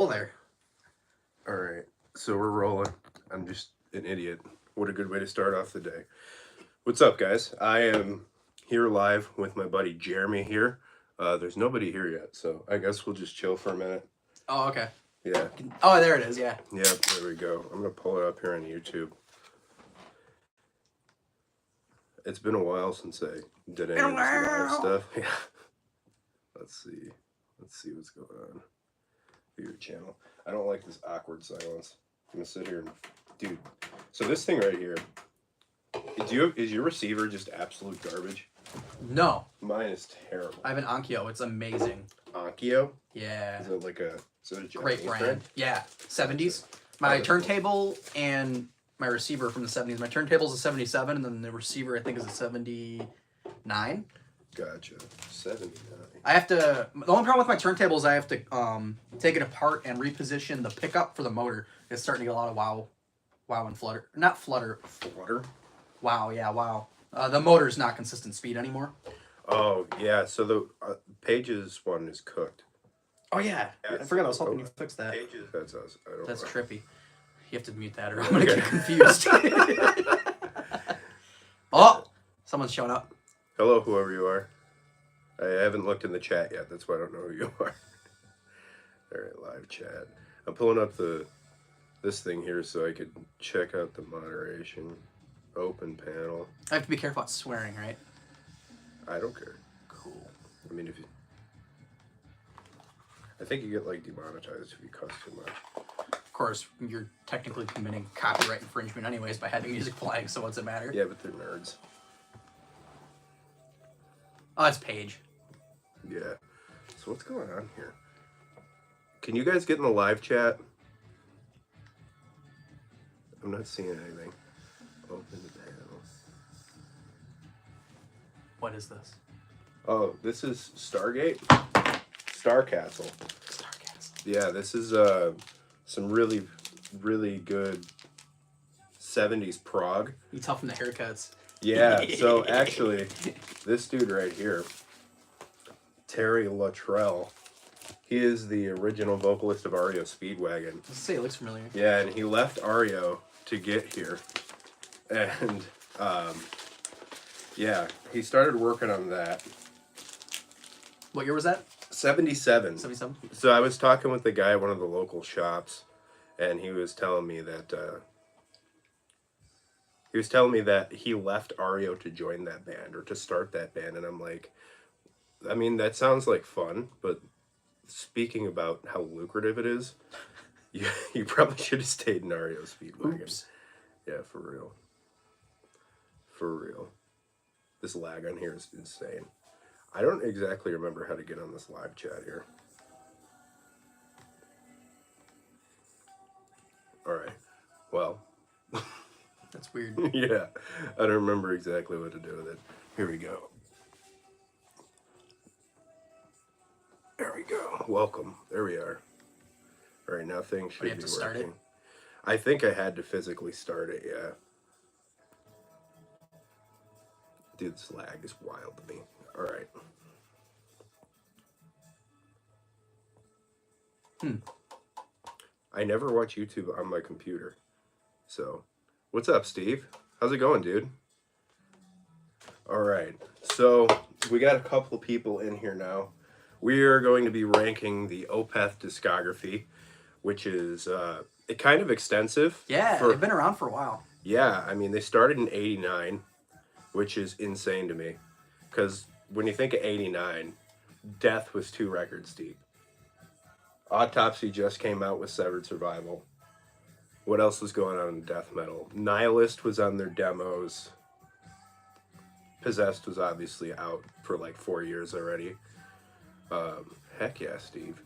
Oh, there. All right, so we're rolling. I'm just an idiot. What a good way to start off the day. What's up, guys? I am here live with my buddy Jeremy here. There's nobody here yet, so I guess we'll just chill for a minute. Oh, okay. Yeah. Oh, there it is, yeah. Yeah, there we go. I'm going to pull it up here on YouTube. It's been a while since I did any of this live stuff. Yeah. Let's see. Let's see what's going on. Your channel. I don't like this awkward silence. I'm gonna sit here and, dude. So this thing right here. Is your receiver just absolute garbage? No. Mine is terrible. I have an Onkyo. It's amazing. Onkyo? Yeah. Is it like a great brand? Yeah. 70s. My turntable and my receiver from the 70s. My turntable's a 77, and then the receiver I think is a 79. Gotcha. 79. I have to. The only problem with my turntable is I have to take it apart and reposition the pickup for the motor. It's starting to get a lot of wow and flutter. Not flutter. Flutter? Wow, yeah, wow. The motor's not consistent speed anymore. Oh, yeah. So the Pages one is cooked. Oh, yeah. I forgot I was hoping you fixed that. Pages. That's us. I don't That's know. trippy. You have to mute that or I'm going to get confused. Oh! Someone's showing up. Hello, whoever you are. I haven't looked in the chat yet. That's why I don't know who you are. All right, live chat. I'm pulling up this thing here so I could check out the moderation. Open panel. I have to be careful about swearing, right? I don't care. Cool. I mean, I think you get like demonetized if you cuss too much. Of course, you're technically committing copyright infringement anyways by having music playing, so what's it matter? Yeah, but they're nerds. Oh, it's Paige. Yeah. So what's going on here? Can you guys get in the live chat? I'm not seeing anything. Open the panel. What is this? Oh, this is Stargate? Star Castle. Star Castle. Yeah, this is some really, really good 70s prog. You tell from the haircuts. Yeah, so actually, this dude right here, Terry Luttrell, he is the original vocalist of REO Speedwagon. Let's say it looks familiar. Yeah, and he left REO to get here. And, yeah, he started working on that. What year was that? 77. 77? So I was talking with the guy at one of the local shops, and he was telling me that he left REO to join that band or to start that band, and I'm like, I mean, that sounds like fun, but speaking about how lucrative it is, you probably should have stayed in REO Speedwagon. Oops. Yeah, for real. For real. This lag on here is insane. I don't exactly remember how to get on this live chat here. Alright. Well. That's weird. Yeah. I don't remember exactly what to do with it. Here we go. There we go. Welcome. There we are. Alright, now things should be working. Start it? I think I had to physically start it, yeah. Dude, this lag is wild to me. Alright. I never watch YouTube on my computer. So, what's up, Steve? How's it going, dude? Alright, so we got a couple of people in here now. We are going to be ranking the OPETH discography, which is kind of extensive. Yeah, they've been around for a while. Yeah, I mean, they started in 89, which is insane to me. Because when you think of 89, Death was 2 records deep. Autopsy just came out with Severed Survival. What else was going on in death metal? Nihilist was on their demos. Possessed was obviously out for like 4 years already. Heck yeah, Steve.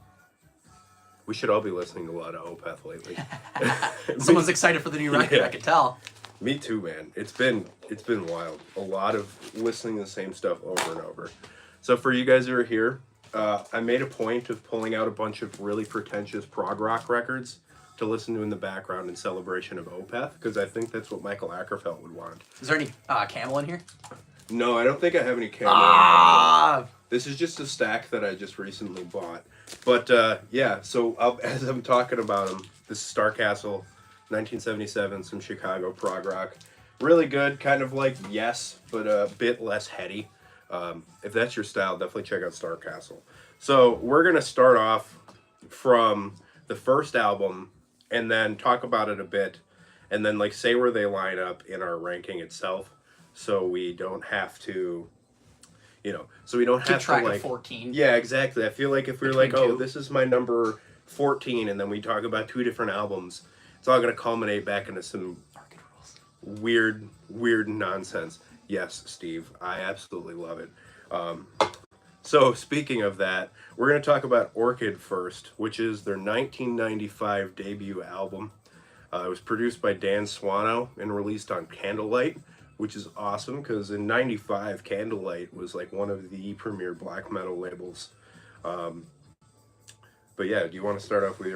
We should all be listening to a lot of OPETH lately. Someone's excited for the new record, Yeah. I can tell. Me too, man. It's been wild. A lot of listening to the same stuff over and over. So for you guys who are here, I made a point of pulling out a bunch of really pretentious prog rock records to listen to in the background in celebration of OPETH, because I think that's what Michael Ackerfeld would want. Is there any Camel in here? No, I don't think I have any camera. Ah! This is just a stack that I just recently bought. But yeah, so as I'm talking about them, this is Starcastle, 1977, some Chicago prog rock. Really good, kind of like Yes, but a bit less heady. If that's your style, definitely check out Starcastle. So we're going to start off from the first album and then talk about it a bit and then like say where they line up in our ranking itself so we don't have to so we don't Keep have to track like of 14. yeah, exactly. I feel like if we were like, Between oh, two. this is my number 14 and then we talk about two different albums, it's all going to culminate back into some Market rules. weird nonsense. Yes, Steve, I absolutely love it. So speaking of that, we're going to talk about Orchid first, which is their 1995 debut album. It was produced by Dan Swano and released on Candlelight, which is awesome because in '95, Candlelight was like one of the premier black metal labels. But yeah, do you want to start off with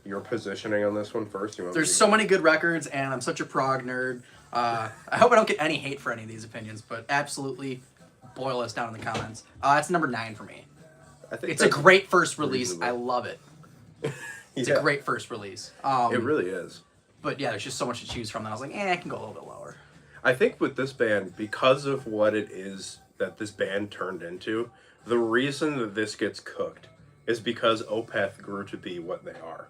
your positioning on this one first? You want There's so many good records, and I'm such a prog nerd. I hope I don't get any hate for any of these opinions, but absolutely boil us down in the comments. It's number 9 for me. I think It's a great first release. reasonable. I love it. It's Yeah, a great first release. it really is. But yeah, there's just so much to choose from that I was like, I can go a little bit lower. I think with this band, because of what it is that this band turned into, the reason that this gets cooked is because Opeth grew to be what they are.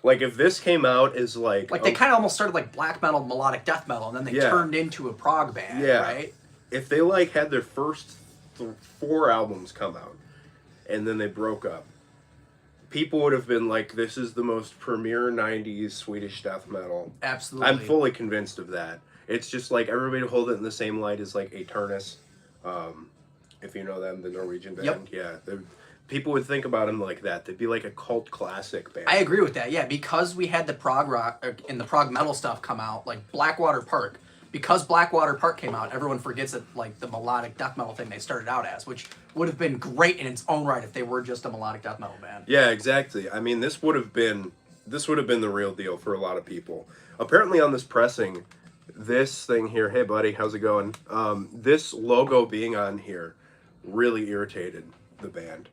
Like, if this came out as like... Like, they kind of almost started like black metal, melodic death metal, and then they Yeah. turned into a prog band, Yeah. right? If they, like, had their first 4 albums come out, and then they broke up, people would have been like, this is the most premier 90s Swedish death metal. Absolutely. I'm fully convinced of that. It's just like everybody hold it in the same light as like Eternus, if you know them, the Norwegian band. Yep. Yeah, people would think about them like that. They'd be like a cult classic band. I agree with that. Yeah, because we had the prog rock and the prog metal stuff come out, like Blackwater Park. Because Blackwater Park came out, everyone forgets that like the melodic death metal thing they started out as, which would have been great in its own right if they were just a melodic death metal band. Yeah, exactly. I mean, this would have been the real deal for a lot of people. Apparently, on this pressing, this thing here. Hey, buddy, how's it going? This logo being on here really irritated the band.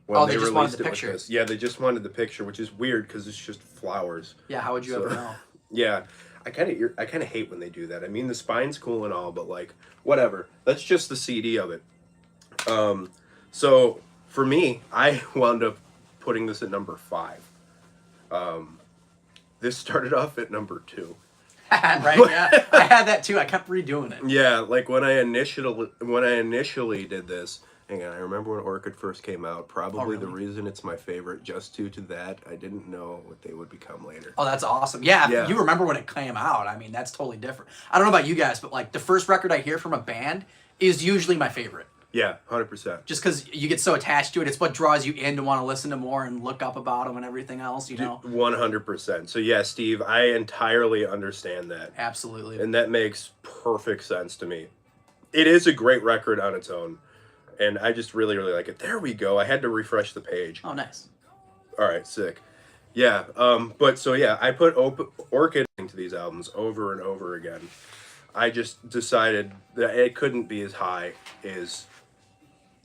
When They just wanted the it with picture. this. Yeah, they just wanted the picture, which is weird because it's just flowers. Yeah, how would you ever know? Yeah, I kind of hate when they do that. I mean, the spine's cool and all, but like, whatever. That's just the CD of it. So for me, I wound up putting this at number 5. This started off at number 2. Right? Yeah, I had that too. I kept redoing it. Yeah, like when I initially did this. Hang on, I remember when Orchid first came out. Probably the reason it's my favorite, just due to that. I didn't know what they would become later. Oh, that's awesome. Yeah, Yeah. if you remember when it came out. I mean, that's totally different. I don't know about you guys, but like the first record I hear from a band is usually my favorite. Yeah, 100%. Just because you get so attached to it, it's what draws you in to want to listen to more and look up about them and everything else, you know? 100%. So yeah, Steve, I entirely understand that. Absolutely. And that makes perfect sense to me. It is a great record on its own. And I just really like it. There we go. I had to refresh the page. Oh, nice. All right, sick. Yeah, but so yeah, I put Orchid into these albums over and over again. I just decided that it couldn't be as high as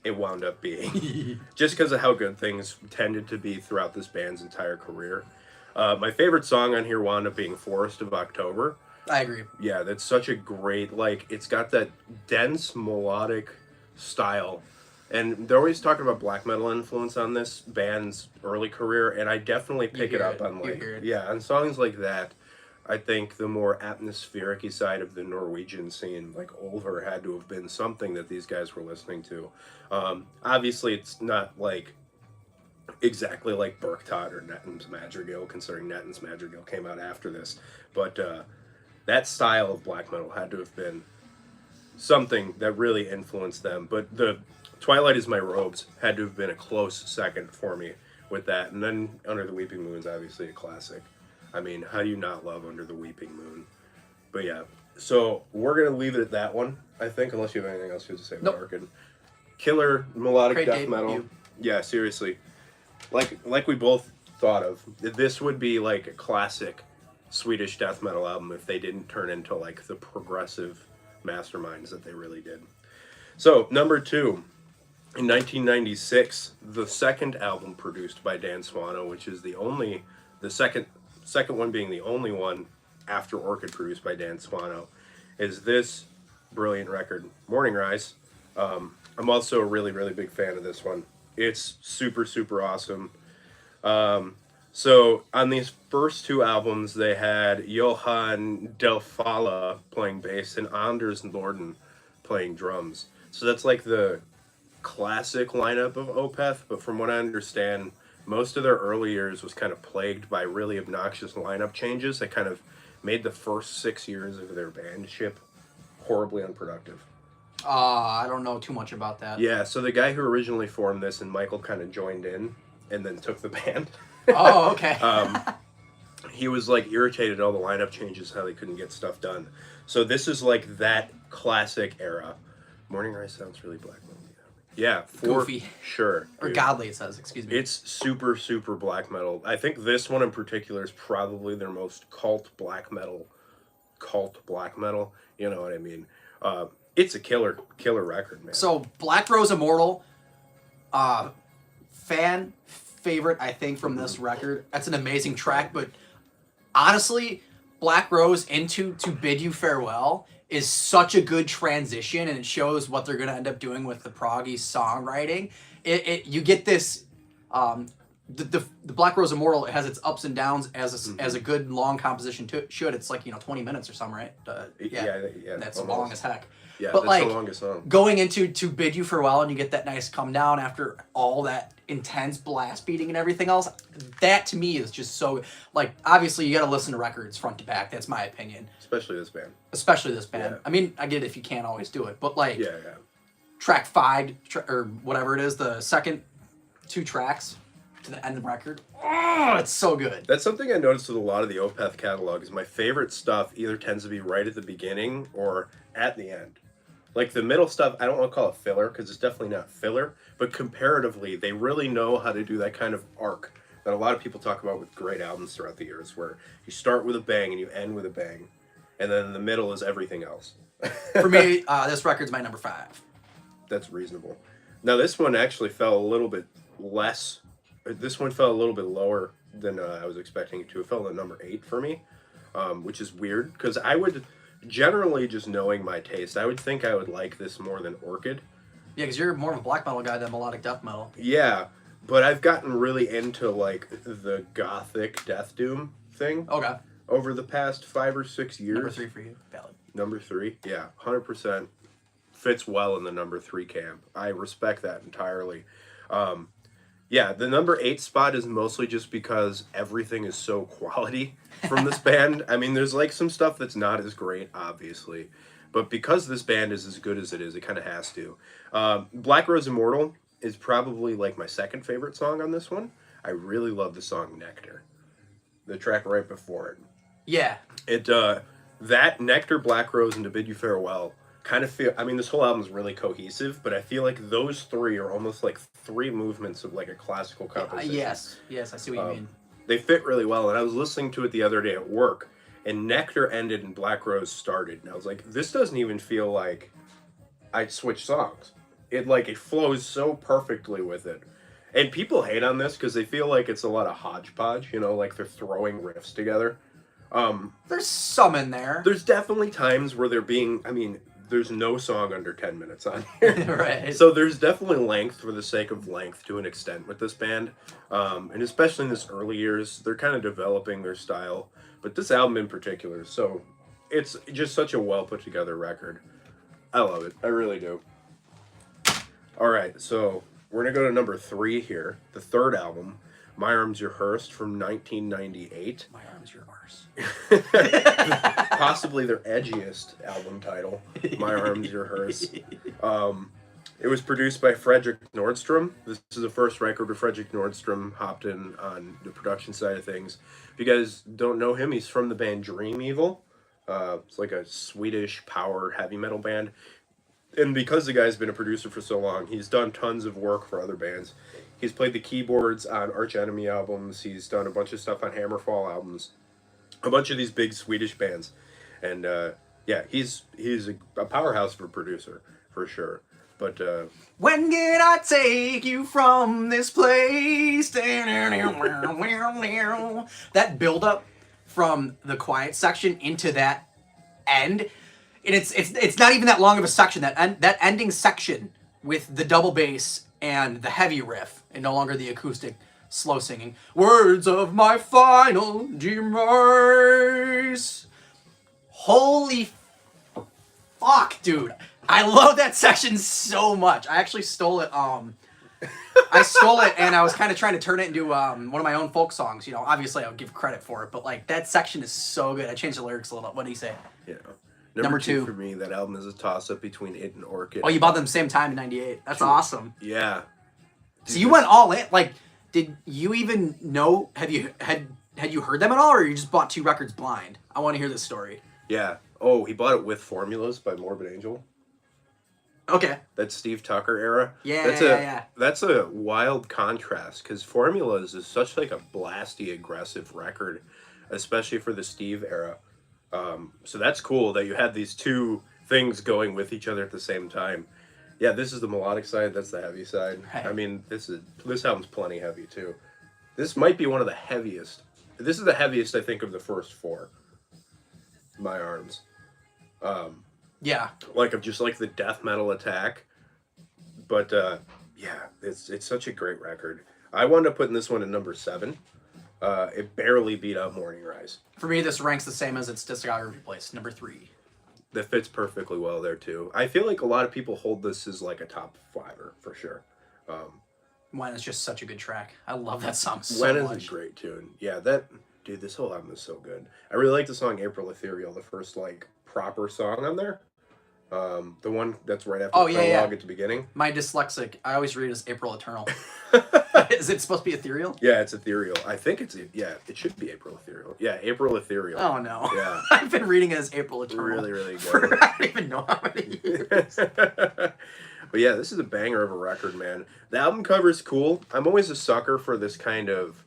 it wound up being. Just because of how good things tended to be throughout this band's entire career. My favorite song on here wound up being Forest of October. I agree. Yeah, that's such a great, like, it's got that dense melodic style. And they're always talking about black metal influence on this band's early career, and I definitely pick it hear up it. on You like hear it. yeah, on songs like that. I think the more atmospheric-y side of the Norwegian scene, like Olver, had to have been something that these guys were listening to. Obviously, it's not like exactly like Berktot or Netten's Madrigal, considering Netten's Madrigal came out after this. But that style of black metal had to have been something that really influenced them. But the Twilight is My Robes had to have been a close second for me with that. And then Under the Weeping Moon is obviously a classic. I mean, how do you not love Under the Weeping Moon? But yeah, so we're going to leave it at that one, I think, unless you have anything else you have to say about Orchid. Killer melodic Great death metal. debut. Yeah, seriously. Like we both thought of, this would be like a classic Swedish death metal album if they didn't turn into like the progressive masterminds that they really did. So, number 2, In 1996, the second album produced by Dan Swano, which is the second one being the only one after Orchid produced by Dan Swano, is this brilliant record, Morning Rise. I'm also a really, really big fan of this one. It's super, super awesome. So on these first two albums, they had Johan Del Falla playing bass and Anders Norden playing drums. So that's like the classic lineup of OPETH, but from what I understand, most of their early years was kind of plagued by really obnoxious lineup changes that kind of made the first 6 years of their bandship horribly unproductive. I don't know too much about that. Yeah, so the guy who originally formed this and Michael kind of joined in and then took the band. Oh, okay. He was like irritated at all the lineup changes, how they couldn't get stuff done. So this is like that classic era. Morning Rise sounds really black metal. Yeah, Goofy. Sure. Or Dude. godly, it says. Excuse me. It's super, super black metal. I think this one in particular is probably their most cult black metal. You know what I mean? It's a killer record, man. So Black Rose Immortal, fan favorite, I think, from this record. That's an amazing track, but honestly, Black Rose into To Bid You Farewell is such a good transition, and it shows what they're going to end up doing with the proggy songwriting. You get this, the Black Rose Immortal, it has its ups and downs as a good long composition should. It's like 20 minutes or something, right? Yeah. That's almost. long as heck. Yeah, but that's like the longest song. Going into To Bid You Farewell, and you get that nice come down after all that intense blast beating and everything else. That to me is just so, like, obviously you got to listen to records front to back. That's my opinion. Especially this band. Yeah. I mean, I get it if you can't always do it, but like Yeah. track 5 or whatever it is, the second 2 tracks to the end of the record. Oh, it's so good. That's something I noticed with a lot of the OPETH catalog is my favorite stuff either tends to be right at the beginning or at the end. Like the middle stuff, I don't want to call it filler because it's definitely not filler, but comparatively, they really know how to do that kind of arc that a lot of people talk about with great albums throughout the years, where you start with a bang and you end with a bang, and then in the middle is everything else. For me, this record's my number 5. That's reasonable. Now this one actually fell a little bit less. This one fell a little bit lower than I was expecting it to. It fell at number 8 for me, which is weird because I would generally, just knowing my taste, I would think I would like this more than Orchid. Yeah, because you're more of a black metal guy than melodic death metal. Yeah, but I've gotten really into like the gothic death doom thing. Okay. Over the past 5 or 6 years. Number 3 for you, valid. Number 3, yeah, 100% fits well in the number 3 camp. I respect that entirely. Yeah, the number 8 spot is mostly just because everything is so quality from this band. I mean, there's like some stuff that's not as great, obviously. But because this band is as good as it is, it kind of has to. Black Rose Immortal is probably like my second favorite song on this one. I really love the song Nectar. The track right before it. Yeah. That Nectar, Black Rose, and To Bid You Farewell kind of feel, I mean, this whole album is really cohesive, but I feel like those 3 are almost like 3 movements of like a classical composition. Yes, I see what you mean. They fit really well, and I was listening to it the other day at work, and Nectar ended and Black Rose started, and I was like, this doesn't even feel like I switched songs. It flows so perfectly with it. And people hate on this because they feel like it's a lot of hodgepodge, like they're throwing riffs together. There's some in there. There's definitely times where there's no song under 10 minutes on here. Right. So there's definitely length for the sake of length to an extent with this band. And especially in this early years, they're kind of developing their style. But this album in particular, so it's just such a well put together record. I love it. I really do. All right, so we're going to go to number 3 here. The third album, My Arms Your Hearse from 1998. My Arms Your Arse. Possibly their edgiest album title, My Arms Your Hearse. It was produced by Fredrik Nordstrom. This is the first record where Fredrik Nordstrom hopped in on the production side of things. If you guys don't know him, he's from the band Dream Evil. It's like a Swedish power heavy metal band. And because the guy's been a producer for so long, he's done tons of work for other bands. He's played the keyboards on Arch Enemy albums. He's done a bunch of stuff on Hammerfall albums. A bunch of these big Swedish bands. And yeah, he's a powerhouse of a producer, for sure. But when can I take you from this place? That build up from the quiet section into that end, and it's not even that long of a section. That ending section with the double bass and the heavy riff, and no longer the acoustic slow singing. Words of my final demise. Holy fuck, dude. I love that section so much. I actually stole it. I stole it, and I was kind of trying to turn it into one of my own folk songs. You know, obviously I would give credit for it, but like that section is so good. I changed the lyrics a little. What do you say? yeah, Number two. for me. That album is a toss up between it and Orchid. Oh, you bought them same time in '98. That's awesome. Yeah. So you went all in. Like, did you even know? Had you heard them at all, or you just bought 2 records blind? I want to hear this story. Yeah. Oh, he bought it with Formulas by Morbid Angel. Okay. That Steve Tucker era. Yeah, yeah. That's a wild contrast because Formulas is such like a blasty, aggressive record, especially for the Steve era. So that's cool that you had these 2 things going with each other at the same time. Yeah, this is the melodic side. That's the heavy side. Right. I mean, this album's plenty heavy too. This might be one of the heaviest. This is the heaviest I think of the first 4. My Arms. Yeah. Like of just like the death metal attack. But yeah, it's such a great record. I wound up putting this one at number 7. It barely beat out Morning Rise. For me, this ranks the same as its discography place, number 3. That fits perfectly well there too. I feel like a lot of people hold this as like a top 5er for sure. When is just such a good track. I love that song so When much. is a great tune. Yeah, dude, this whole album is so good. I really like the song April Ethereal, the first like proper song on there. The one that's right after the prologue at the beginning. My dyslexic, I always read it as April Eternal. Is it supposed to be ethereal? Yeah, it's ethereal. I think it should be April Ethereal. Yeah, April Ethereal. Oh no. Yeah. I've been reading it as April Eternal. Really, really good. For, I don't even know how many years. But yeah, this is a banger of a record, man. The album cover is cool. I'm always a sucker for this kind of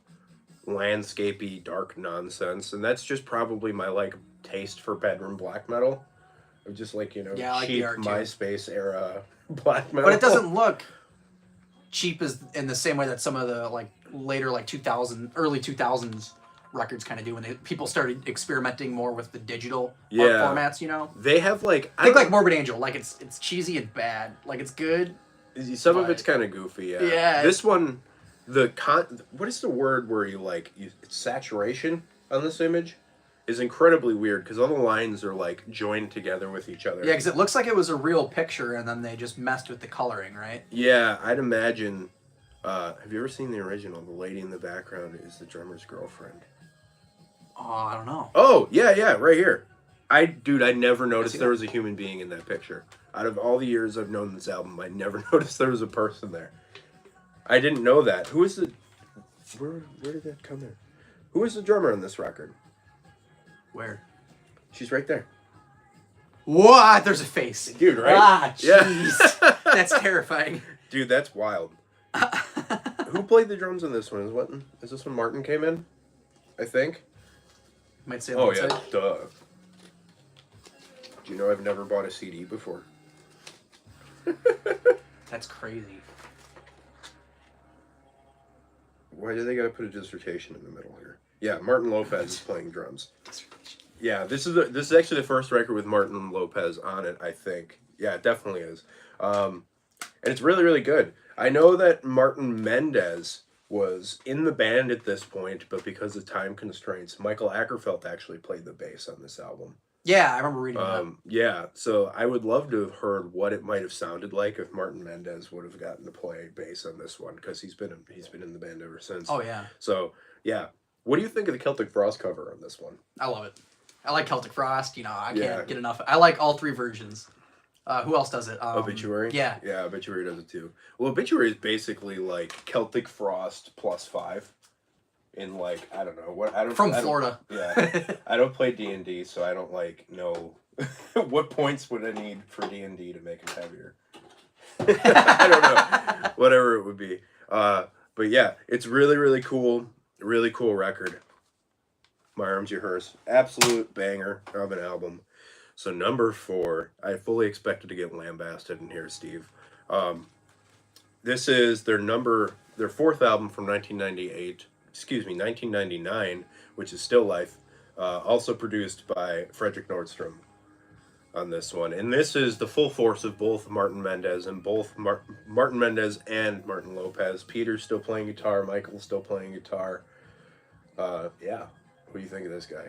landscapey, dark nonsense, and that's just probably my like taste for bedroom black metal. Of just like, you know, like cheap MySpace era black metal. But it doesn't look cheap as in the same way that some of the like later like early 2000s records kind of do when people started experimenting more with the digital art formats, you know. They have like I think like Morbid Angel, like it's cheesy and bad. Like it's good. Some of it's kind of goofy, yeah. Yeah. This one, what is the word where it's saturation on this image is incredibly weird because all the lines are like joined together with each other. Yeah, because it looks like it was a real picture and then they just messed with the coloring, right? Yeah, I'd imagine. Have you ever seen the original? The lady in the background is the drummer's girlfriend. Oh, I don't know. Oh, yeah, right here. I never noticed there was a human being in that picture. Out of all the years I've known this album, I never noticed there was a person there. I didn't know that. Who is the... Where did that come in? Who is the drummer on this record? Where? She's right there. What? There's a face. Dude, right? Ah, jeez. Yeah. That's terrifying. Dude, that's wild. Who played the drums on this one? Is this when Martin came in? I think. Might say. Oh yeah, duh. Do you know I've never bought a CD before? That's crazy. Why do they gotta put a dissertation in the middle here? Yeah, Martin Lopez is playing drums. Yeah, this is actually the first record with Martin Lopez on it, I think. Yeah, it definitely is. And it's really, really good. I know that Martin Mendez was in the band at this point, but because of time constraints, Michael Ackerfeld actually played the bass on this album. Yeah, I remember reading that. Yeah, so I would love to have heard what it might have sounded like if Martin Mendez would have gotten to play bass on this one, because he's been in the band ever since. Oh yeah. So yeah, what do you think of the Celtic Frost cover on this one? I love it. I like Celtic Frost. You know, I can't get enough. I like all 3 versions. Who else does it? Obituary? Yeah. Yeah, Obituary does it too. Well, Obituary is basically like Celtic Frost +5. In like, I don't know what From Florida. Yeah. I don't play D&D, so I don't like know what points would I need for D&D to make it heavier. I don't know. Whatever it would be. But yeah, it's really, really cool. Really cool record. My Arms, Your Hearse. Absolute banger of an album. So number 4, I fully expected to get lambasted in here, Steve. This is their fourth album from 1999, which is Still Life, also produced by Frederick Nordstrom on this one. And this is the full force of both Martin Mendez and Martin Mendez and Martin Lopez. Peter's still playing guitar, Michael's still playing guitar. Yeah. What do you think of this guy?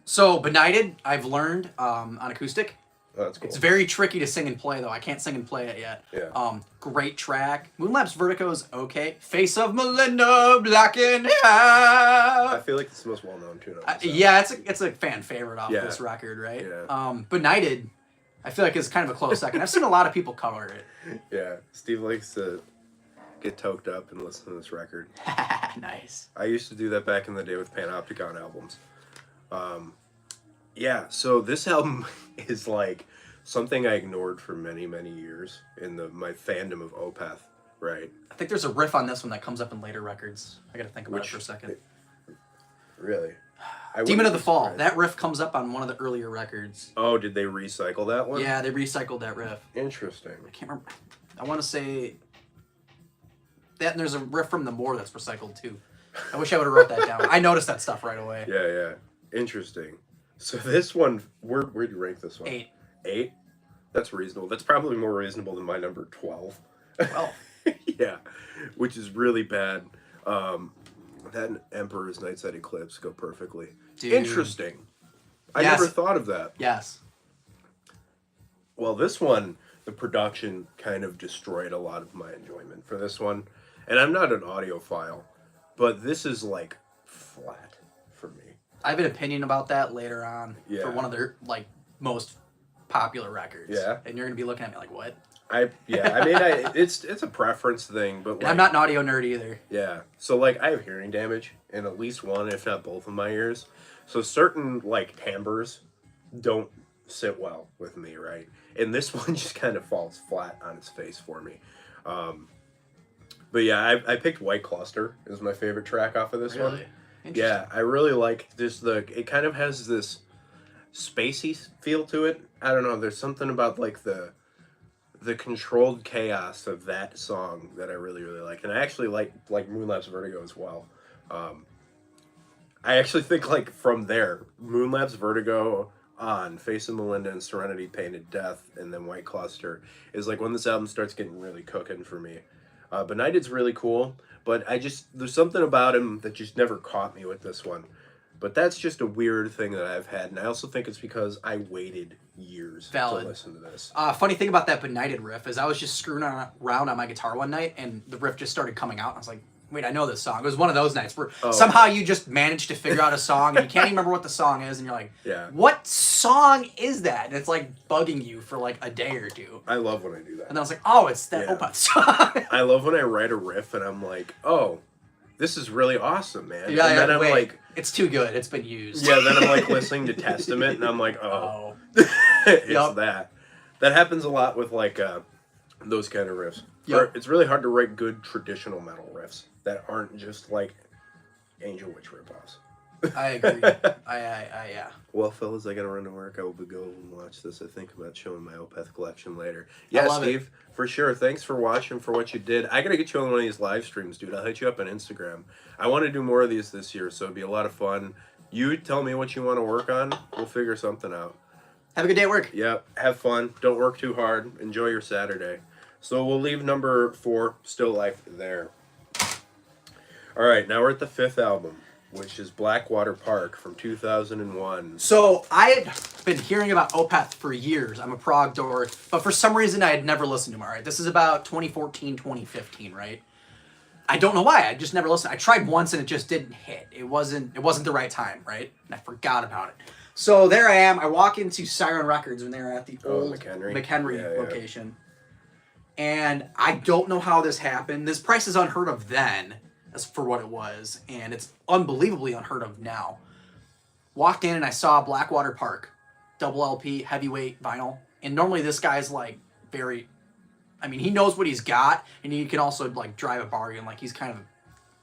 So, Benighted, I've learned on acoustic. Oh, that's cool. It's very tricky to sing and play, though. I can't sing and play it yet. Yeah. Great track. Moonlapse Vertigo's okay. Face of Melinda, Black in Half. I feel like it's the most well-known tune on this yeah, it's a fan favorite off this record, right? Yeah. Benighted, I feel like is kind of a close second. I've seen a lot of people cover it. Yeah. Steve likes to get toked up and listen to this record. Nice. I used to do that back in the day with Panopticon albums. Yeah, so this album is like something I ignored for many, many years in my fandom of OPETH, right? I think there's a riff on this one that comes up in later records. I gotta think about it for a second. Really? Demon of the Fall. That riff comes up on one of the earlier records. Oh, did they recycle that one? Yeah, they recycled that riff. Interesting. I can't remember. I want to say that, and there's a riff from The More that's recycled too. I wish I would have wrote that down. I noticed that stuff right away. Yeah, yeah. Interesting. So this one, where'd you rank this one? 8. 8? That's reasonable. That's probably more reasonable than my number 12. 12. Yeah, which is really bad. That and Emperor's Night Side Eclipse go perfectly. Dude. Interesting. I never thought of that. Yes. Well, this one, the production kind of destroyed a lot of my enjoyment for this one. And I'm not an audiophile, but this is like flat for me. I have an opinion about that later on for Yeah. one of their like most popular records. Yeah. And you're gonna be looking at me like, what? I mean, it's a preference thing, but like, And I'm not an audio nerd either. yeah. So like, I have hearing damage in at least one, if not both, of my ears. So certain like timbres don't sit well with me, right? And this one just kind of falls flat on its face for me. But yeah, I picked White Cluster as my favorite track off of this one. Yeah, I really like this. It kind of has this spacey feel to it. I don't know. There's something about like the controlled chaos of that song that I really, really like. And I actually like Moonlapse Vertigo as well. I actually think like from there, Moonlapse Vertigo on Face of Melinda and Serenity Painted Death and then White Cluster is like when this album starts getting really cooking for me. Benighted's really cool, but there's something about him that just never caught me with this one. But that's just a weird thing that I've had, and I also think it's because I waited years to listen to this. Funny thing about that Benighted riff is I was just screwing around on my guitar one night, and the riff just started coming out, and I was like, wait, I know this song. It was one of those nights where somehow you just managed to figure out a song, and you can't even remember what the song is, and you're like, what song is that? And it's like bugging you for like a day or two. I love when I do that. And then I was like, oh, it's that OPETH song. I love when I write a riff, and I'm like, oh, this is really awesome, man. Yeah, and then I'm like, it's too good. It's been used. Yeah, then I'm like listening to Testament, and I'm like, oh. It's that. That happens a lot with like those kind of riffs. Yep. It's really hard to write good traditional metal riffs that aren't just like Angel Witch ripoffs. I agree. Yeah. Well, fellas, I gotta run to work. I will go and watch this. I think about showing my OPETH collection later. Yeah, Steve, for sure. Thanks for watching, for what you did. I gotta get you on one of these live streams, dude. I'll hit you up on Instagram. I want to do more of these this year, so it'd be a lot of fun. You tell me what you want to work on. We'll figure something out. Have a good day at work. Yep. Have fun. Don't work too hard. Enjoy your Saturday. So we'll leave number 4, Still Life, there. All right, now we're at the 5th album, which is Blackwater Park from 2001. So I had been hearing about OPETH for years. I'm a prog dork, but for some reason I had never listened to them. All right, this is about 2014, 2015, right? I don't know why. I just never listened. I tried once and it just didn't hit. It wasn't the right time, right? And I forgot about it. So there I am. I walk into Siren Records when they were at the old McHenry location. And I don't know how this happened. This price is unheard of then, as for what it was, and it's unbelievably unheard of now. Walked in and I saw Blackwater Park, double LP, heavyweight vinyl. And normally this guy's like he knows what he's got, and he can also like drive a bargain. Like he's kind of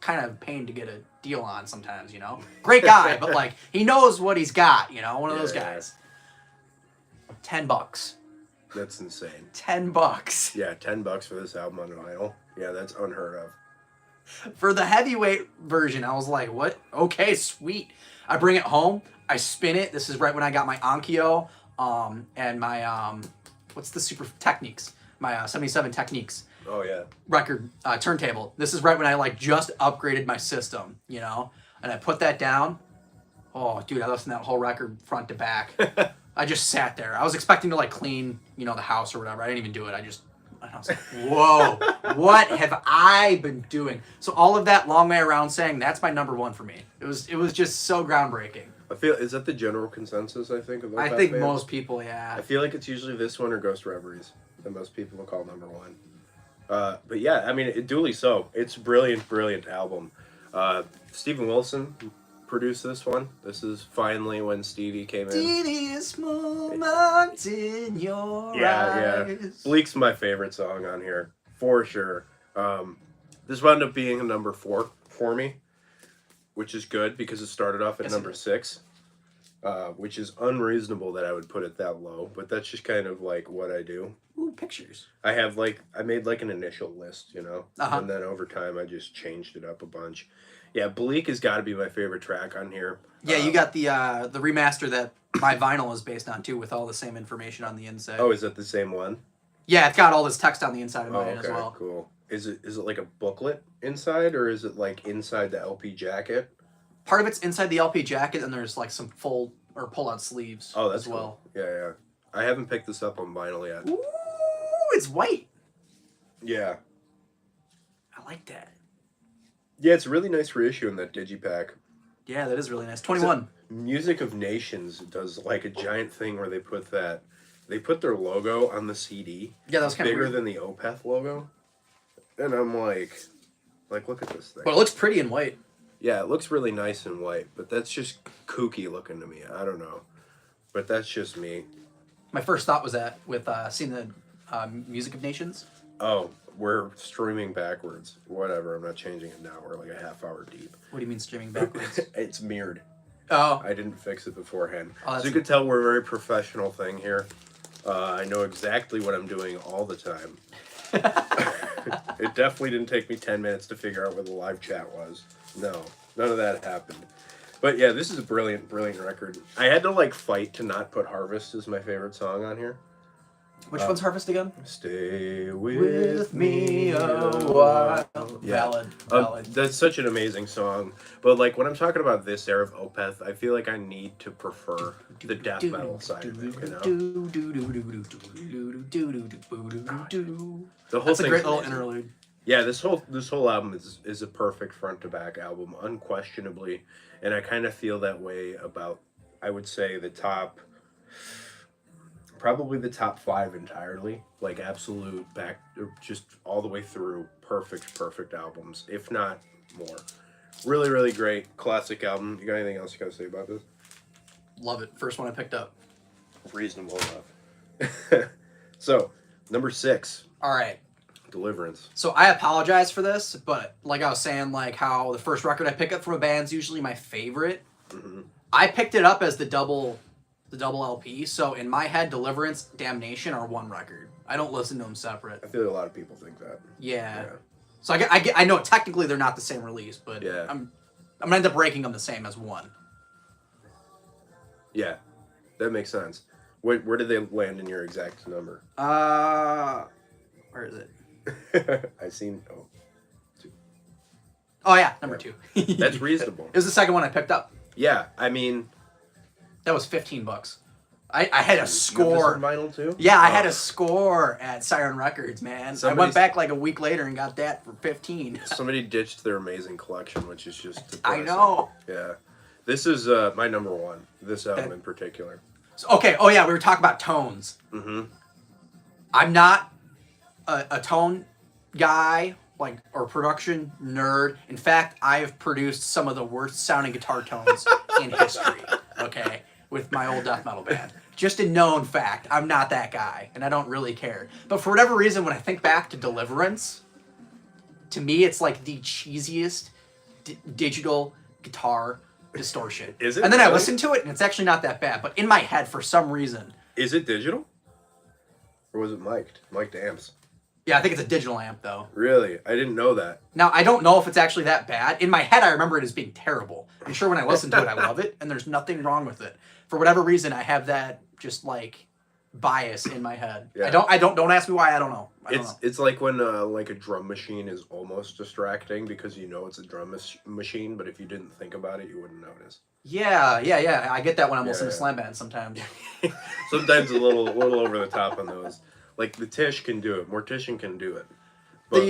a pain to get a deal on sometimes, you know. Great guy, but like he knows what he's got, you know, one of those guys. $10. That's insane. $10. Yeah, $10 for this album on vinyl. Yeah, that's unheard of. For the heavyweight version, I was like, what? Okay, sweet. I bring it home. I spin it. This is right when I got my Onkyo and my, what's the Super Techniques? My 77 Techniques Oh, yeah. record turntable. This is right when I like just upgraded my system, you know? And I put that down. Oh, dude, I listened to that whole record front to back. I just sat there. I was expecting to like clean, you know, the house or whatever. I didn't even do it. I was like, whoa, what have I been doing? So all of that long way around saying that's my number one for me. It was just so groundbreaking. I feel, is that the general consensus, I think, of I OPETH think bands? most people, yeah. I feel like it's usually this one or Ghost Reveries that most people will call number one. But yeah, I mean, duly so. It's a brilliant, brilliant album. Stephen Wilson produced this one. This is finally when Stevie came in. Dearest moment in your eyes. Bleak's my favorite song on here, for sure. This wound up being a number 4 for me, which is good because it started off at number 6, which is unreasonable that I would put it that low, but that's just kind of like what I do. Ooh, pictures. I made like an initial list, you know, and then over time I just changed it up a bunch. Yeah, Bleak has got to be my favorite track on here. Yeah, you got the remaster that my vinyl is based on too, with all the same information on the inside. Oh, is that the same one? Yeah, it's got all this text on the inside of mine as well. Cool. Is it like a booklet inside, or is it like inside the LP jacket? Part of it's inside the LP jacket, and there's like some fold or pull out sleeves. Oh, that's as well. Cool. Yeah. I haven't picked this up on vinyl yet. Ooh, it's white. Yeah. I like that. Yeah, it's a really nice reissue in that digipack. Yeah, that is really nice. 21. So, Music of Nations does like a giant thing where they put their logo on the CD. Yeah, that was kind of bigger than the OPETH logo. And I'm like, look at this thing. But it looks pretty in white. Yeah, it looks really nice in white, but that's just kooky looking to me. I don't know. But that's just me. My first thought was that with seeing the Music of Nations. Oh, we're streaming backwards. Whatever, I'm not changing it now. We're like a half hour deep. What do you mean streaming backwards? It's mirrored. Oh. I didn't fix it beforehand. Oh, so you can tell we're a very professional thing here. I know exactly what I'm doing all the time. It definitely didn't take me 10 minutes to figure out where the live chat was. No, none of that happened. But yeah, this is a brilliant, brilliant record. I had to like fight to not put Harvest as my favorite song on here. Which one's Harvest again? Stay with me a while. Yeah. Valid. That's such an amazing song. But like when I'm talking about this era of OPETH, I feel like I need to prefer the death metal side of it, you know? The whole That's a thing's great little amazing. interlude. Yeah, this whole album is a perfect front to back album, unquestionably. And I kind of feel that way about, I would say, probably the top 5 entirely, like absolute back, just all the way through, perfect albums, if not more. Really, really great classic album. You got anything else you got to say about this? Love it. First one I picked up. Reasonable enough. So, number 6. All right. Deliverance. So I apologize for this, but like I was saying, like how the first record I pick up from a band's usually my favorite. Mm-hmm. I picked it up as the double LP. So in my head, Deliverance, Damnation are one record. I don't listen to them separate. I feel like a lot of people think that. Yeah. So I know technically they're not the same release, but Yeah. I'm gonna end up ranking them the same as one. Yeah, that makes sense. Where did they land in your exact number? Where is it? I seen. Oh yeah, number 2. That's reasonable. It was the second one I picked up. Yeah, I mean, That was $15. I had a score. You have this on vinyl too? Yeah, I had a score at Siren Records, man. I went Somebody's- back like a week later and got that for 15. Somebody ditched their amazing collection, which is just I depressing. know. Yeah, this is my number 1. This album in particular. So, okay, oh yeah, we were talking about tones. Mm-hmm. I'm not a tone guy, like, or production nerd. In fact, I have produced some of the worst sounding guitar tones in history, okay, with my old death metal band. Just a known fact. I'm not that guy, and I don't really care. But for whatever reason, when I think back to Deliverance, to me, it's like the cheesiest digital guitar distortion. Is it And then I really? listen to it, and it's actually not that bad. But in my head, for some reason, Is it digital? Or was it mic'd? Mic'd amps. Yeah, I think it's a digital amp though. Really? I didn't know that. Now I don't know if it's actually that bad. In my head, I remember it as being terrible. I'm sure when I listen to it, I love it, and there's nothing wrong with it. For whatever reason, I have that just like bias in my head. Yeah. Don't ask me why. I don't know. It's like when like a drum machine is almost distracting because you know it's a drum machine, but if you didn't think about it, you wouldn't notice. Yeah. I get that when I'm listening to slam bands sometimes. Sometimes a little over the top on those. Like the Tish can do it. Mortician can do it. But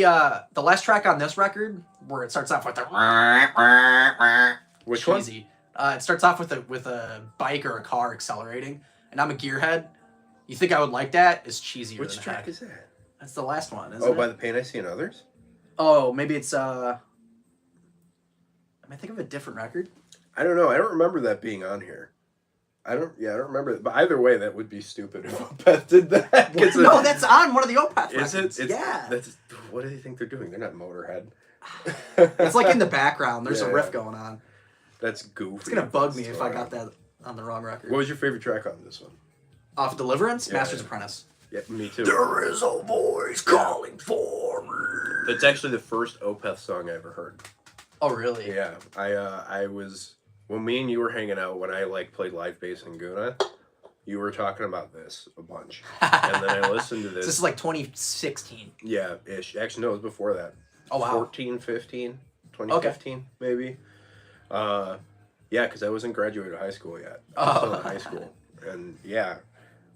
The last track on this record, where it starts off with the which cheesy. It starts off with a bike or a car accelerating, and I'm a gearhead. You think I would like that? It's cheesier. Which track is that? That's the last one, isn't it? Oh, By the Pain I See in Others? Oh, maybe it's Am I thinking of a different record? I don't know. I don't remember that being on here. I don't remember it. But either way, that would be stupid if OPETH did that. No, that's on one of the OPETH is records. It? Yeah. What do they think they're doing? They're not Motorhead. It's like in the background. There's a riff going on. That's goofy. It's going to bug me if I got that on the wrong record. What was your favorite track on this one? Off Deliverance? Yeah, Master's Apprentice. Yeah, me too. There is a voice calling for me. That's actually the first OPETH song I ever heard. Oh, really? Yeah. I was... When me and you were hanging out, when I played live bass in Guna, you were talking about this a bunch. And then I listened to this. This is like 2016. Yeah, ish. Actually, no, it was before that. Oh, wow. 2015, maybe. Yeah, because I wasn't graduated high school yet. I was still in high school. And yeah,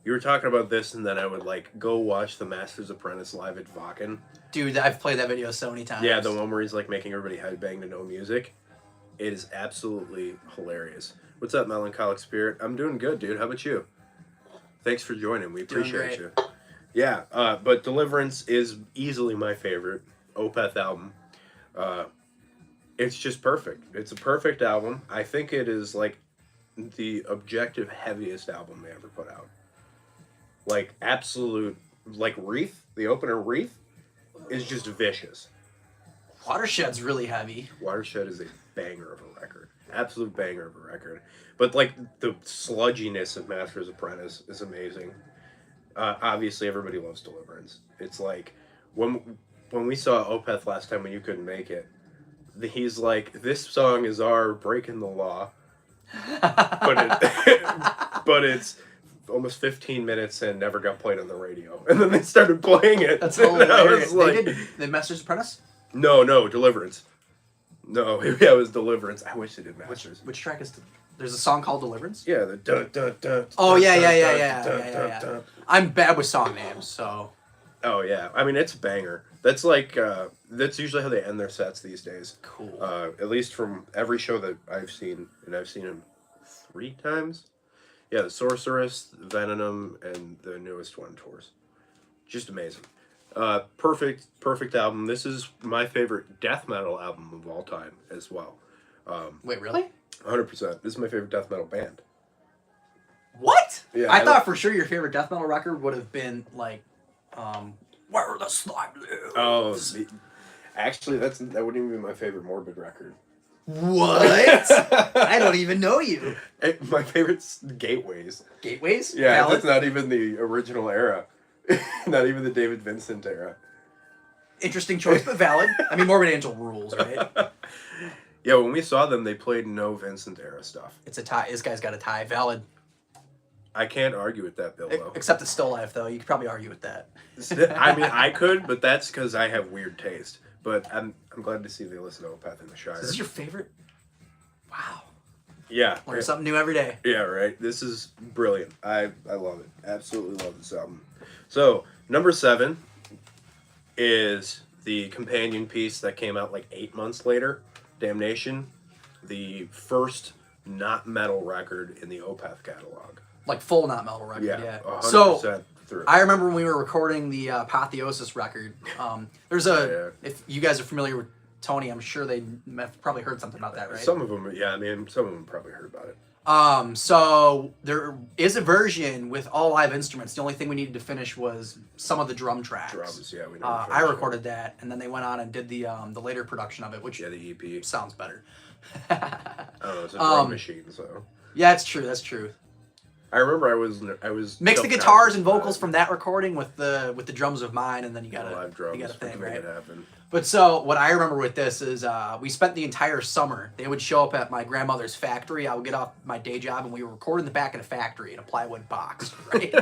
you were talking about this, and then I would go watch the Master's Apprentice live at Vakken. Dude, I've played that video so many times. Yeah, the one where he's making everybody headbang to no music. It is absolutely hilarious. What's up, Melancholic Spirit? I'm doing good, dude. How about you? Thanks for joining. We appreciate you. Yeah, but Deliverance is easily my favorite OPETH album. It's just perfect. It's a perfect album. I think it is the objective heaviest album they ever put out. Absolute, Wreath, the opener Wreath, is just vicious. Watershed's really heavy. Watershed is a banger of a record. Absolute banger of a record. But the sludginess of Master's Apprentice is amazing. Obviously everybody loves Deliverance. It's when we saw OPETH last time when you couldn't make it, he's this song is our breaking the law. but it's almost 15 minutes and never got played on the radio. And then they started playing it. That's hilarious. They did the Master's Apprentice? No, Deliverance. No, yeah, it was Deliverance. I wish they did Masters. Which track is... There's a song called Deliverance? Yeah, the dun dun dun. Oh, yeah. I'm bad with song names, so... Oh, yeah. I mean, it's a banger. That's that's usually how they end their sets these days. Cool. At least from every show that I've seen, and I've seen them 3 times. Yeah, the Sorceress, Venom, and the newest one, Tours. Just amazing. Perfect album. This is my favorite death metal album of all time as well. Wait, really? 100%. This is my favorite death metal band. What? Yeah, I thought for sure your favorite death metal record would have been Where the Slime Lives. Oh, actually, that wouldn't even be my favorite Morbid record. What? I don't even know you. My favorite's Gateways. Gateways? Yeah, Valid? that's not even the original era. Not even the David Vincent era. Interesting choice, but valid. I mean, Morbid Angel rules, right? Yeah, when we saw them, they played no Vincent era stuff. It's a tie. This guy's got a tie. Valid. I can't argue with that, Bilbo. Except it's Still Life, though. You could probably argue with that. I mean, I could, but that's because I have weird taste. But I'm glad to see they listen to OPETH in the Shire. Is this your favorite? Wow. Yeah. Learn something new every day. Yeah, right. This is brilliant. I love it. Absolutely love this album. So, number 7 is the companion piece that came out 8 months later, Damnation, the first not metal record in the OPETH catalog. Full not metal record, Yeah, 100% So, through. I remember when we were recording the Apotheosis record, there's if you guys are familiar with Tony, I'm sure they have probably heard something about that, right? Some of them, yeah, I mean, some of them probably heard about it. So there is a version with all live instruments. The only thing we needed to finish was some of the drum tracks. Drums, yeah. We I recorded that, and then they went on and did the later production of it, which the EP sounds better. I don't know, it's a drum machine, so. Yeah, it's true. That's true. I remember I was mix the guitars and vocals from that recording with the drums of mine, and then you got live drums. You got a thing, make right? it happen. But so what I remember with this is we spent the entire summer. They would show up at my grandmother's factory. I would get off my day job, and we would record in the back of the factory in a plywood box, right?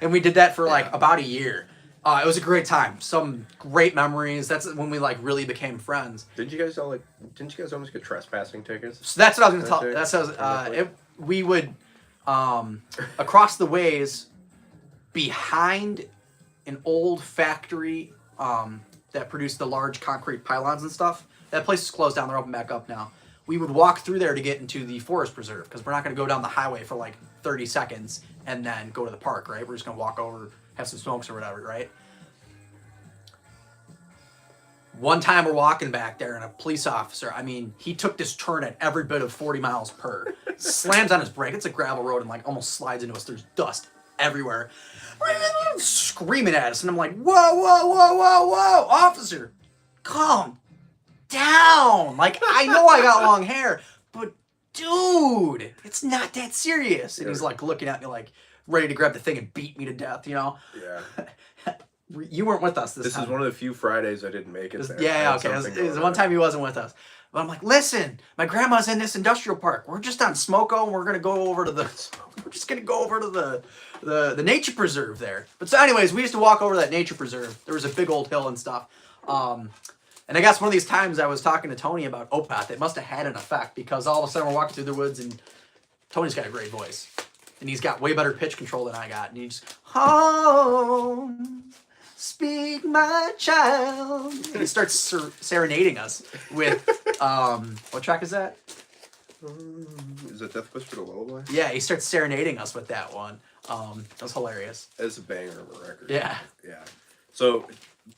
And we did that for like about a year. It was a great time. Some great memories. That's when we like really became friends. Didn't you guys almost get trespassing tickets? So that's what I was gonna tell. That's what I was, we would across the ways behind an old factory that produced the large concrete pylons and stuff. That place is closed down. They're open back up now. We would walk through there to get into the forest preserve because we're not going to go down the highway for like 30 seconds and then go to the park, right? We're just going to walk over, have some smokes or whatever, right? One time we're walking back there and a police officer, I mean, he took this turn at every bit of 40 miles per. Slams on his brake. It's a gravel road and like almost slides into us. There's dust everywhere. Screaming at us. And I'm like, whoa, whoa, whoa, whoa, whoa. Officer, calm down. Like, I know I got long hair, but dude, it's not that serious. And he's like looking at me like ready to grab the thing and beat me to death, you know? Yeah. You weren't with us this time. This is one of the few Fridays I didn't make it there. Yeah, okay. It was one time he wasn't with us. But I'm like, listen, my grandma's in this industrial park. We're just on Smoko, and we're gonna go over to the nature preserve there. But so, anyways, we used to walk over to that nature preserve. There was a big old hill and stuff. And I guess one of these times I was talking to Tony about OPETH. It must have had an effect because all of a sudden we're walking through the woods, and Tony's got a great voice, and he's got way better pitch control than I got, and he's home. Speak, my child. And he starts serenading us with, what track is that? Is it Death Whisper to Lullaby? Yeah, he starts serenading us with that one. That was hilarious. It's a banger of a record. Yeah. Yeah. So,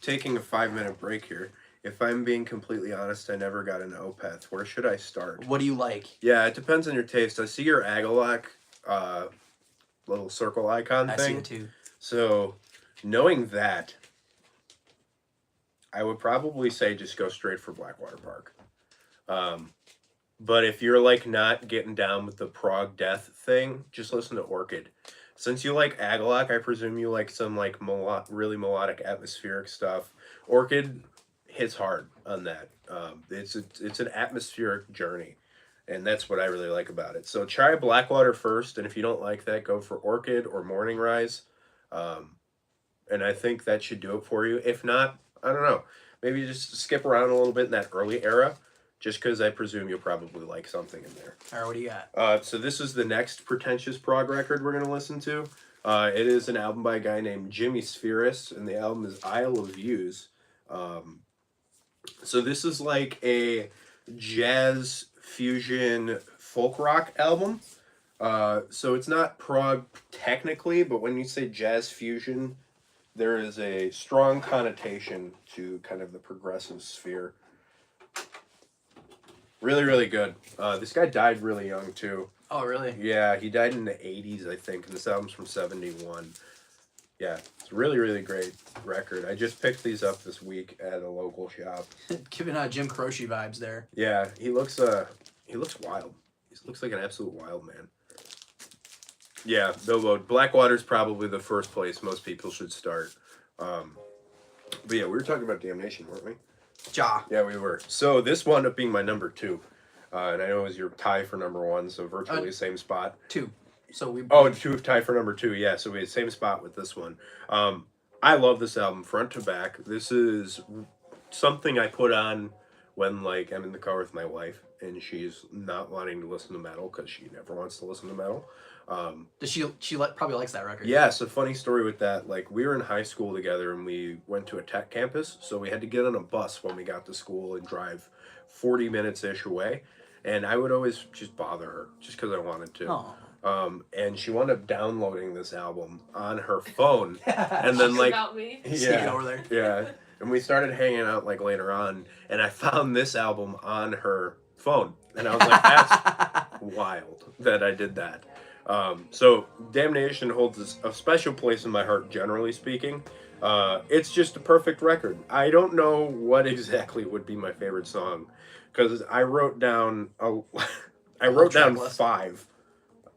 taking a 5-minute break here, if I'm being completely honest, I never got into OPETH. Where should I start? What do you like? Yeah, it depends on your taste. I see your Agalak little circle icon thing. I see it too. So, knowing that, I would probably say just go straight for Blackwater Park. But if you're like not getting down with the prog death thing, just listen to Orchid. Since you like Agalak, I presume you like some like really melodic atmospheric stuff. Orchid hits hard on that. It's an atmospheric journey, and that's what I really like about it. So try Blackwater first, and if you don't like that, go for Orchid or Morning Rise. And I think that should do it for you. If not, I don't know. Maybe just skip around a little bit in that early era, just because I presume you'll probably like something in there. All right, what do you got? So this is the next pretentious prog record we're going to listen to. It is an album by a guy named Jimmy Spheris, and the album is Isle of Views. So this is like a jazz fusion folk rock album. So it's not prog technically, but when you say jazz fusion, there is a strong connotation to kind of the progressive sphere. Really, really good. This guy died really young, too. Oh, really? Yeah, he died in the 80s, I think, and this album's from 71. Yeah, it's a really, really great record. I just picked these up this week at a local shop. Giving Jim Croce vibes there. Yeah, he looks wild. He looks like an absolute wild man. Yeah, Bilbo. Blackwater's probably the first place most people should start. But yeah, we were talking about Damnation, weren't we? Ja. Yeah, we were. So this wound up being my number 2. And I know it was your tie for number 1, so virtually the same spot. 2. So we... Oh, 2 tie for number 2, yeah. So we had the same spot with this one. I love this album front to back. This is something I put on when, like, I'm in the car with my wife, and she's not wanting to listen to metal, because she never wants to listen to metal. Does she probably likes that record? Yeah, so funny story with that. Like, we were in high school together, and we went to a tech campus, so we had to get on a bus when we got to school and drive 40 minutes-ish away. And I would always just bother her, just because I wanted to. Oh. And she wound up downloading this album on her phone. And then, like... About me. Sneaking over there. Yeah. And we started hanging out, like, later on, and I found this album on her phone. And I was like, that's wild that I did that. So Damnation holds a special place in my heart, generally speaking. It's just a perfect record. I don't know what exactly would be my favorite song, because I wrote down 5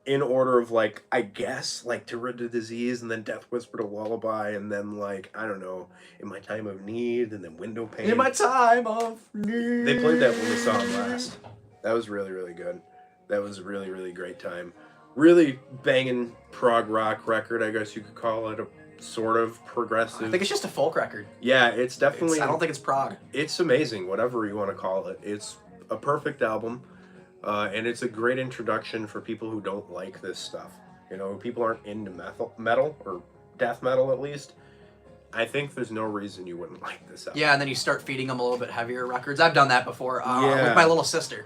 in order of like, I guess, like To Rid the Disease, and then Death Whispered a Lullaby, and then like, I don't know, In My Time of Need, and then Window Pane. In my time of need. They played that when we saw them last. That was really, really good. That was a really, really great time. Really banging prog rock record, I guess you could call it. A sort of progressive. I think it's just a folk record. Yeah, it's definitely... I don't think it's prog. It's amazing, whatever you want to call it. It's a perfect album. And it's a great introduction for people who don't like this stuff. You know, people aren't into metal, or death metal at least. I think there's no reason you wouldn't like this album. Yeah, and then you start feeding them a little bit heavier records. I've done that before Yeah. with my little sister.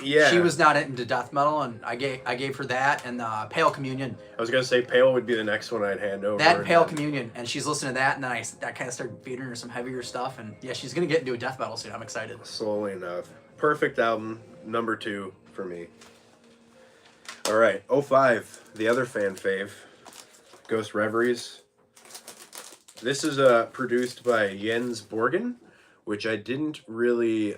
Yeah. She was not into death metal, and I gave her that and Pale Communion. I was going to say Pale would be the next one I'd hand over. That and Pale Communion, and she's listening to that, and then I kind of started feeding her some heavier stuff, and yeah, she's going to get into a death metal soon. I'm excited. Slowly enough. Perfect album, number 2 for me. All right, 05, the other fan fave, Ghost Reveries. This is produced by Jens Borgen, which I didn't really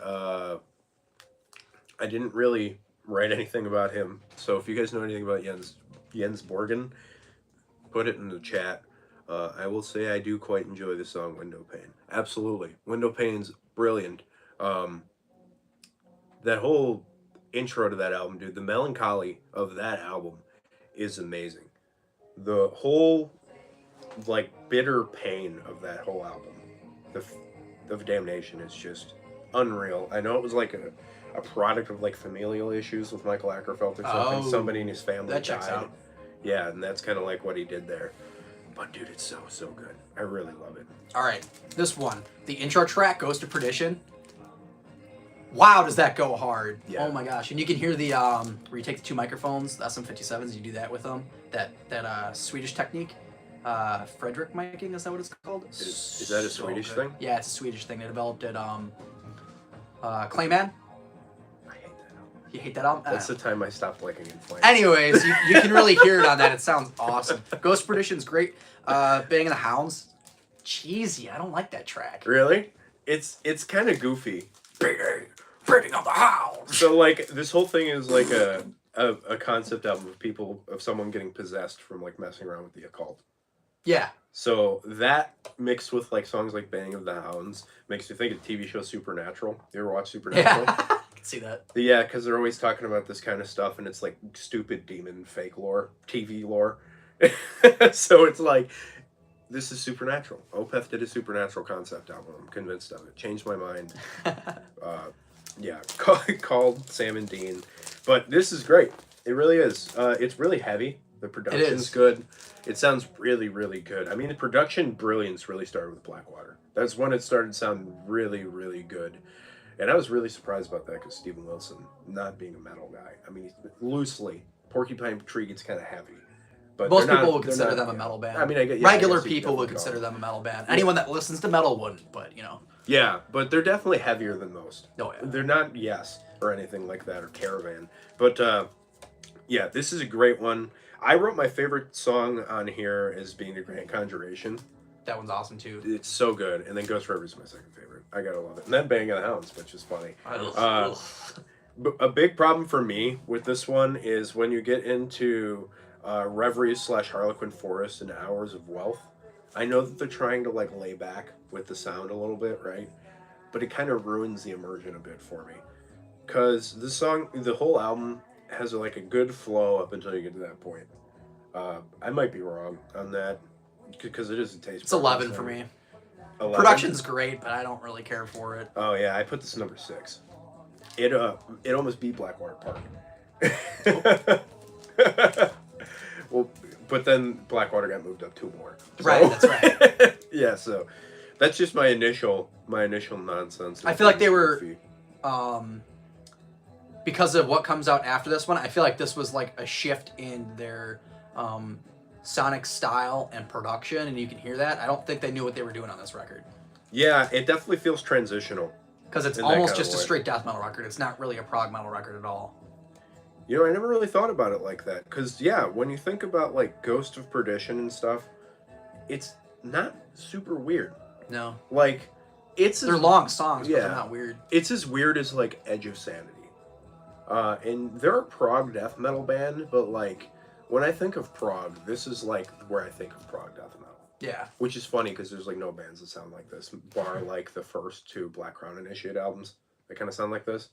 write anything about him. So if you guys know anything about Jens Borgen, put it in the chat. I will say I do quite enjoy the song Window Pane. Absolutely. Window Pane's brilliant. That whole intro to that album, dude, the melancholy of that album is amazing. The whole, like, bitter pain of that whole album, of Damnation, is just unreal. I know it was like a product of like familial issues with Michael Ackerfeld or something. Oh, somebody in his family that checks died. out. Yeah, and that's kind of like what he did there. But dude, it's so good. I really love it. All right, this one, the intro track, Ghost of Perdition. Wow, does that go hard? Yeah. Oh my gosh! And you can hear the where you take the two microphones, the SM57s, you do that with them. That Swedish technique, Frederick miking, is that what it's called? Is that a Swedish thing? Yeah, it's a Swedish thing. They developed it. Clayman. I hate that album. You hate that album? That's the time I stopped liking In Flames. Anyways, you can really hear it on that. It sounds awesome. Ghost Perdition's great. Banging the Hounds, cheesy. I don't like that track. Really? It's kind of goofy. Bringing on the Hounds. So like this whole thing is like a concept album of someone getting possessed from like messing around with the occult. Yeah. So that mixed with like songs like Bang of the Hounds makes you think of the TV show Supernatural. You ever watch Supernatural? Yeah. I can see that. Yeah, because they're always talking about this kind of stuff, and it's like stupid demon fake lore, TV lore. So it's like, this is Supernatural. Opeth did a Supernatural concept album. I'm convinced of it. Changed my mind. Yeah, called Sam and Dean. But this is great. It really is. It's really heavy. The production's good. It sounds really, really good. I mean, the production brilliance really started with Blackwater. That's when it started sounding really, really good. And I was really surprised about that because Steven Wilson, not being a metal guy, I mean, loosely, Porcupine Tree gets kind of heavy. But most people would consider them a metal band. I mean, regular people would consider them a metal band. Anyone that listens to metal wouldn't, but you know. Yeah, but they're definitely heavier than most. Oh, yeah. They're not Yes or anything like that, or Caravan. But yeah, this is a great one. I wrote my favorite song on here as being The Grand Conjuration. That one's awesome too. It's so good. And then Ghost River is my second favorite. I gotta love it. And then Bang of the Hounds, which is funny. A big problem for me with this one is when you get into Reveries / Harlequin Forest and Hours of Wealth. I know that they're trying to like lay back with the sound a little bit, right? But it kind of ruins the immersion a bit for me. Because this song, the whole album has like a good flow up until you get to that point. I might be wrong on that because it is a taste. It's 11 for me. 11? Production's great, but I don't really care for it. Oh yeah, I put this number 6. It almost beat Blackwater Park. Well, but then Blackwater got moved up 2 more. So. Right, that's right. Yeah, so that's just my initial nonsense. I feel like they were, because of what comes out after this one, I feel like this was like a shift in their sonic style and production, and you can hear that. I don't think they knew what they were doing on this record. Yeah, it definitely feels transitional. Because it's almost just a straight death metal record. It's not really a prog metal record at all. You know, I never really thought about it like that. Because, yeah, when you think about, like, Ghost of Perdition and stuff, it's not super weird. No. Like, they're long songs, but they're not weird. It's as weird as, like, Edge of Sanity. And they're a prog death metal band, but, like, when I think of prog, this is like where I think of prog death metal. Yeah. Which is funny because there's like no bands that sound like this, bar like the first two Black Crown Initiate albums. They kind of sound like this.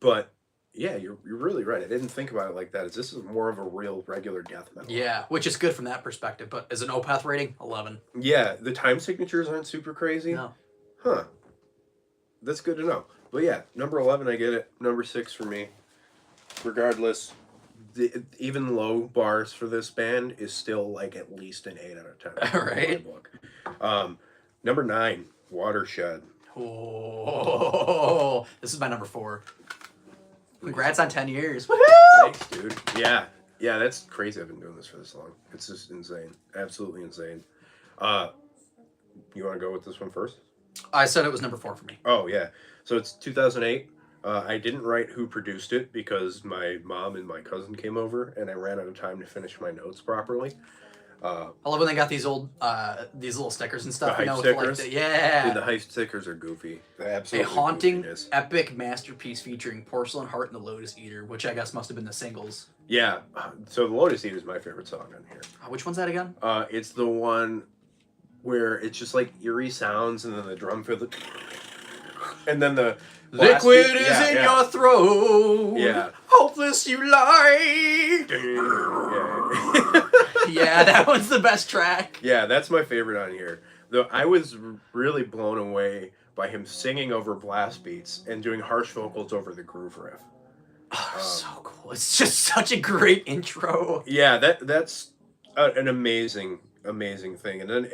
But yeah, you're really right. I didn't think about it like that. This is more of a real regular death metal. Yeah, which is good from that perspective. But as an OPETH rating, 11. Yeah, the time signatures aren't super crazy. No. Huh. That's good to know. But yeah, number 11, I get it. Number 6 for me. Regardless, even low bars for this band is still like at least an 8 out of 10. Right. In my book. Number 9, Watershed. Oh, this is my number 4. Congrats on 10 years. Woohoo! Thanks, dude. Yeah. Yeah, that's crazy. I've been doing this for this long. It's just insane. Absolutely insane. You want to go with this one first? I said it was number 4 for me. Oh, yeah. So it's 2008. I didn't write who produced it because my mom and my cousin came over and I ran out of time to finish my notes properly. I love when they got these old, these little stickers and stuff. The hype with, stickers? like, yeah. Dude, the hype stickers are goofy. They're A absolutely haunting, goofiness. epic masterpiece featuring Porcelain Heart and the Lotus Eater, which I guess must have been the singles. Yeah. So the Lotus Eater is my favorite song on here. Which one's that again? It's the one where it's just like eerie sounds and then the drum fill the... And then the... Liquid is in your throat. Yeah. Hopeless you lie. Yeah. Yeah, that one's the best track. Yeah, that's my favorite on here. Though I was really blown away by him singing over blast beats and doing harsh vocals over the groove riff. Oh, so cool. It's just such a great intro. Yeah, that's an amazing thing. And then,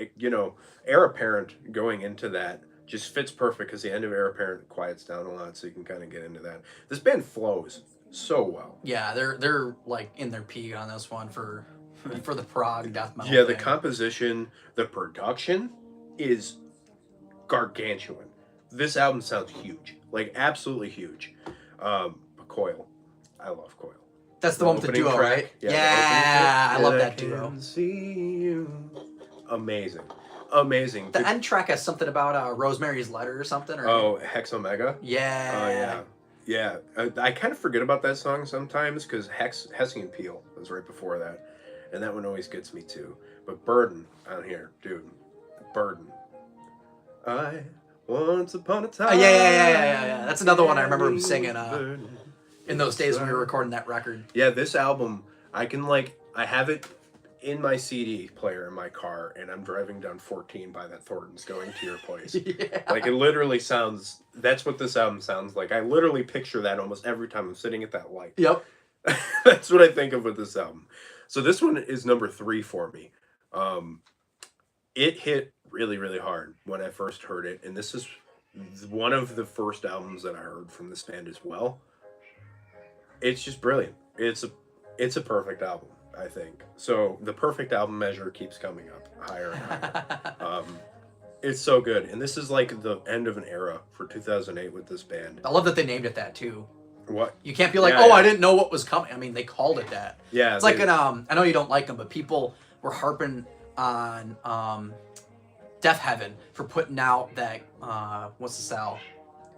Heir Apparent going into that just fits perfect because the end of Heir Apparent quiets down a lot, so you can kind of get into that. This band flows so well. Yeah, they're like in their peak on this one for the prog death metal. Yeah, thing. the composition, the production is gargantuan. This album sounds huge, like absolutely huge. Coil, I love Coil. That's the one with the duo, track, right? Yeah, Yeah, I love that can duo. See you. Amazing. The end track has something about Rosemary's Letter or something. Or... Oh, Hex Omega. Yeah. Yeah. I kind of forget about that song sometimes because Hessian Peel was right before that, and that one always gets me too. But Burden on here, dude. Burden. I once upon a time. Yeah. That's another one I remember him singing in those days when we were recording that record. Yeah, this album, I have it in my CD player in my car, and I'm driving down 14 by that Thornton's going to your place. Yeah. Like, it literally sounds, that's what this album sounds like. I literally picture that almost every time I'm sitting at that light. Yep. That's what I think of with this album. So this one is number 3 for me. It hit really, really hard when I first heard it, and this is one of the first albums that I heard from this band as well. It's just brilliant. It's a perfect album, I think. So the perfect album measure keeps coming up higher and higher. It's so good, and this is like the end of an era for 2008 with this band. I love that they named it that too. What? You can't be like, Yeah. I didn't know what was coming. I mean, they called it that. Yeah, It's like an I know you don't like them, but people were harping on Death Heaven for putting out that what's the style?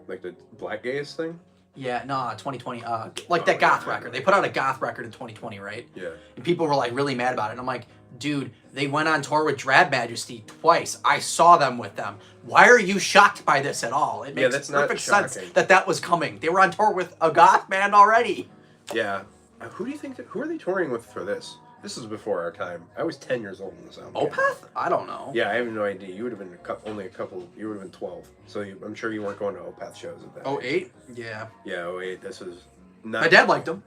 like the Black Gaze thing. Yeah, no, 2020. Like that goth record. They put out a goth record in 2020, right? Yeah. And people were like really mad about it. And I'm like, dude, they went on tour with Drab Majesty twice. I saw them with them. Why are you shocked by this at all? It makes that's not perfect sense shocking. that was coming. They were on tour with a goth band already. Yeah. Who do you think? Who are they touring with for this? This is before our time. I was 10 years old when this album came out. OPETH? I don't know. Yeah, I have no idea. You would have been only a couple. You would have been 12. So I'm sure you weren't going to OPETH shows at that. Oh, age. 8? Yeah. Yeah, 08. This was not. My dad liked them.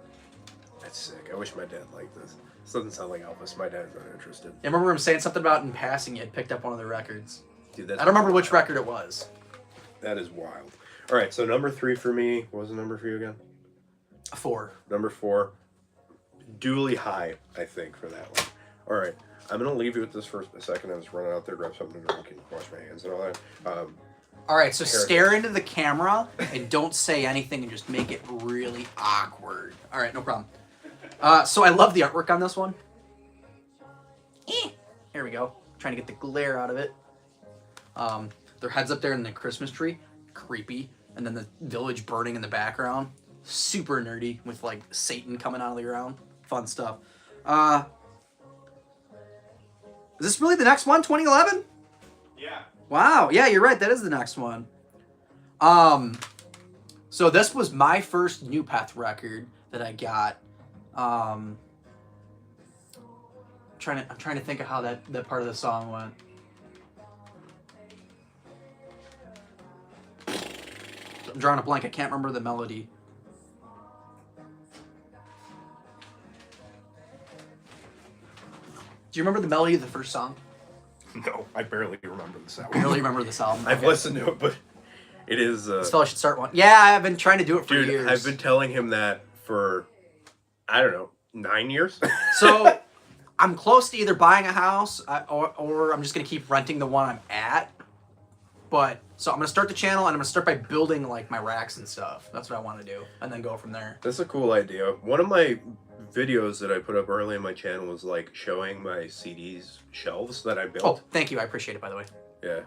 That's sick. I wish my dad liked this. This doesn't sound like Elvis. My dad's not interested. I remember him saying something about in passing he had picked up one of their records. Dude, that's I don't remember which record it was. That is wild. All right, so number 3 for me. What was the number for you again? 4. Number 4. Duly high, I think, for that one. All right, I'm going to leave you with this for a second. I was running out there, grab something to drink, and wash my hands and all that. All right, so stare into the camera and don't say anything and just make it really awkward. All right, no problem. So I love the artwork on this one. Here we go. Trying to get the glare out of it. Their heads up there in the Christmas tree. Creepy. And then the village burning in the background. super nerdy with like Satan coming out of the ground. Fun stuff. Is this really the next one? 2011? Yeah. Wow. Yeah, you're right. That is the next one. So this was my first new OPETH record that I got. I'm trying to think of how that part of the song went. I'm drawing a blank. I can't remember the melody. Do you remember the melody of the first song? No, I barely remember this album. I barely remember this album. I've listened to it, but it is... this fella should start one. Yeah, I've been trying to do it for years. I've been telling him that for, I don't know, 9 years? So, I'm close to either buying a house or I'm just going to keep renting the one I'm at. But, so I'm going to start the channel and I'm going to start by building, like, my racks and stuff. That's what I want to do. And then go from there. That's a cool idea. One of my videos that I put up early in my channel was, like, showing my CDs shelves that I built. Oh, thank you. I appreciate it, by the way. Yeah.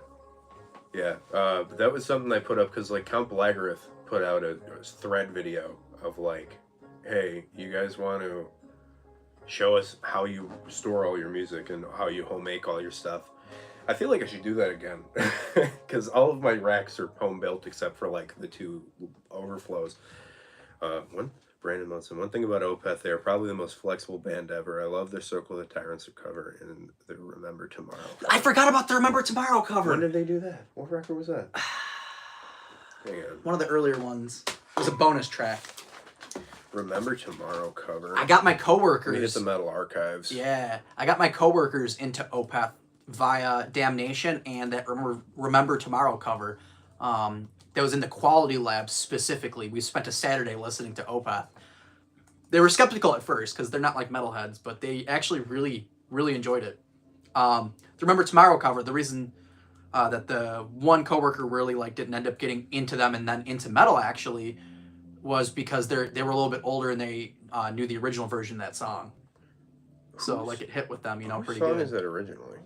Yeah. But that was something I put up because, like, Count Blagareth put out a thread video of, like, hey, you guys want to show us how you store all your music and how you home make all your stuff. I feel like I should do that again because all of my racks are home built except for like the 2 overflows. Brandon Munson, one thing about OPETH, they're probably the most flexible band ever. I love their Circle of the Tyrants cover and the Remember Tomorrow cover. I forgot about the Remember Tomorrow cover. When did they do that? What record was that? Hang on. One of the earlier ones. It was a bonus track. Remember Tomorrow cover. I got my coworkers. Let me hit the Metal Archives. Yeah, I got my coworkers into OPETH via Damnation and that Remember Tomorrow cover. That was in the quality lab specifically. We spent a Saturday listening to OPETH. They were skeptical at first because they're not like metalheads, but they actually really, really enjoyed it. The Remember Tomorrow cover, the reason that the one coworker really like didn't end up getting into them and then into metal actually was because they were a little bit older and they knew the original version of that song. So like it hit with them, you know, pretty good. What song is that originally?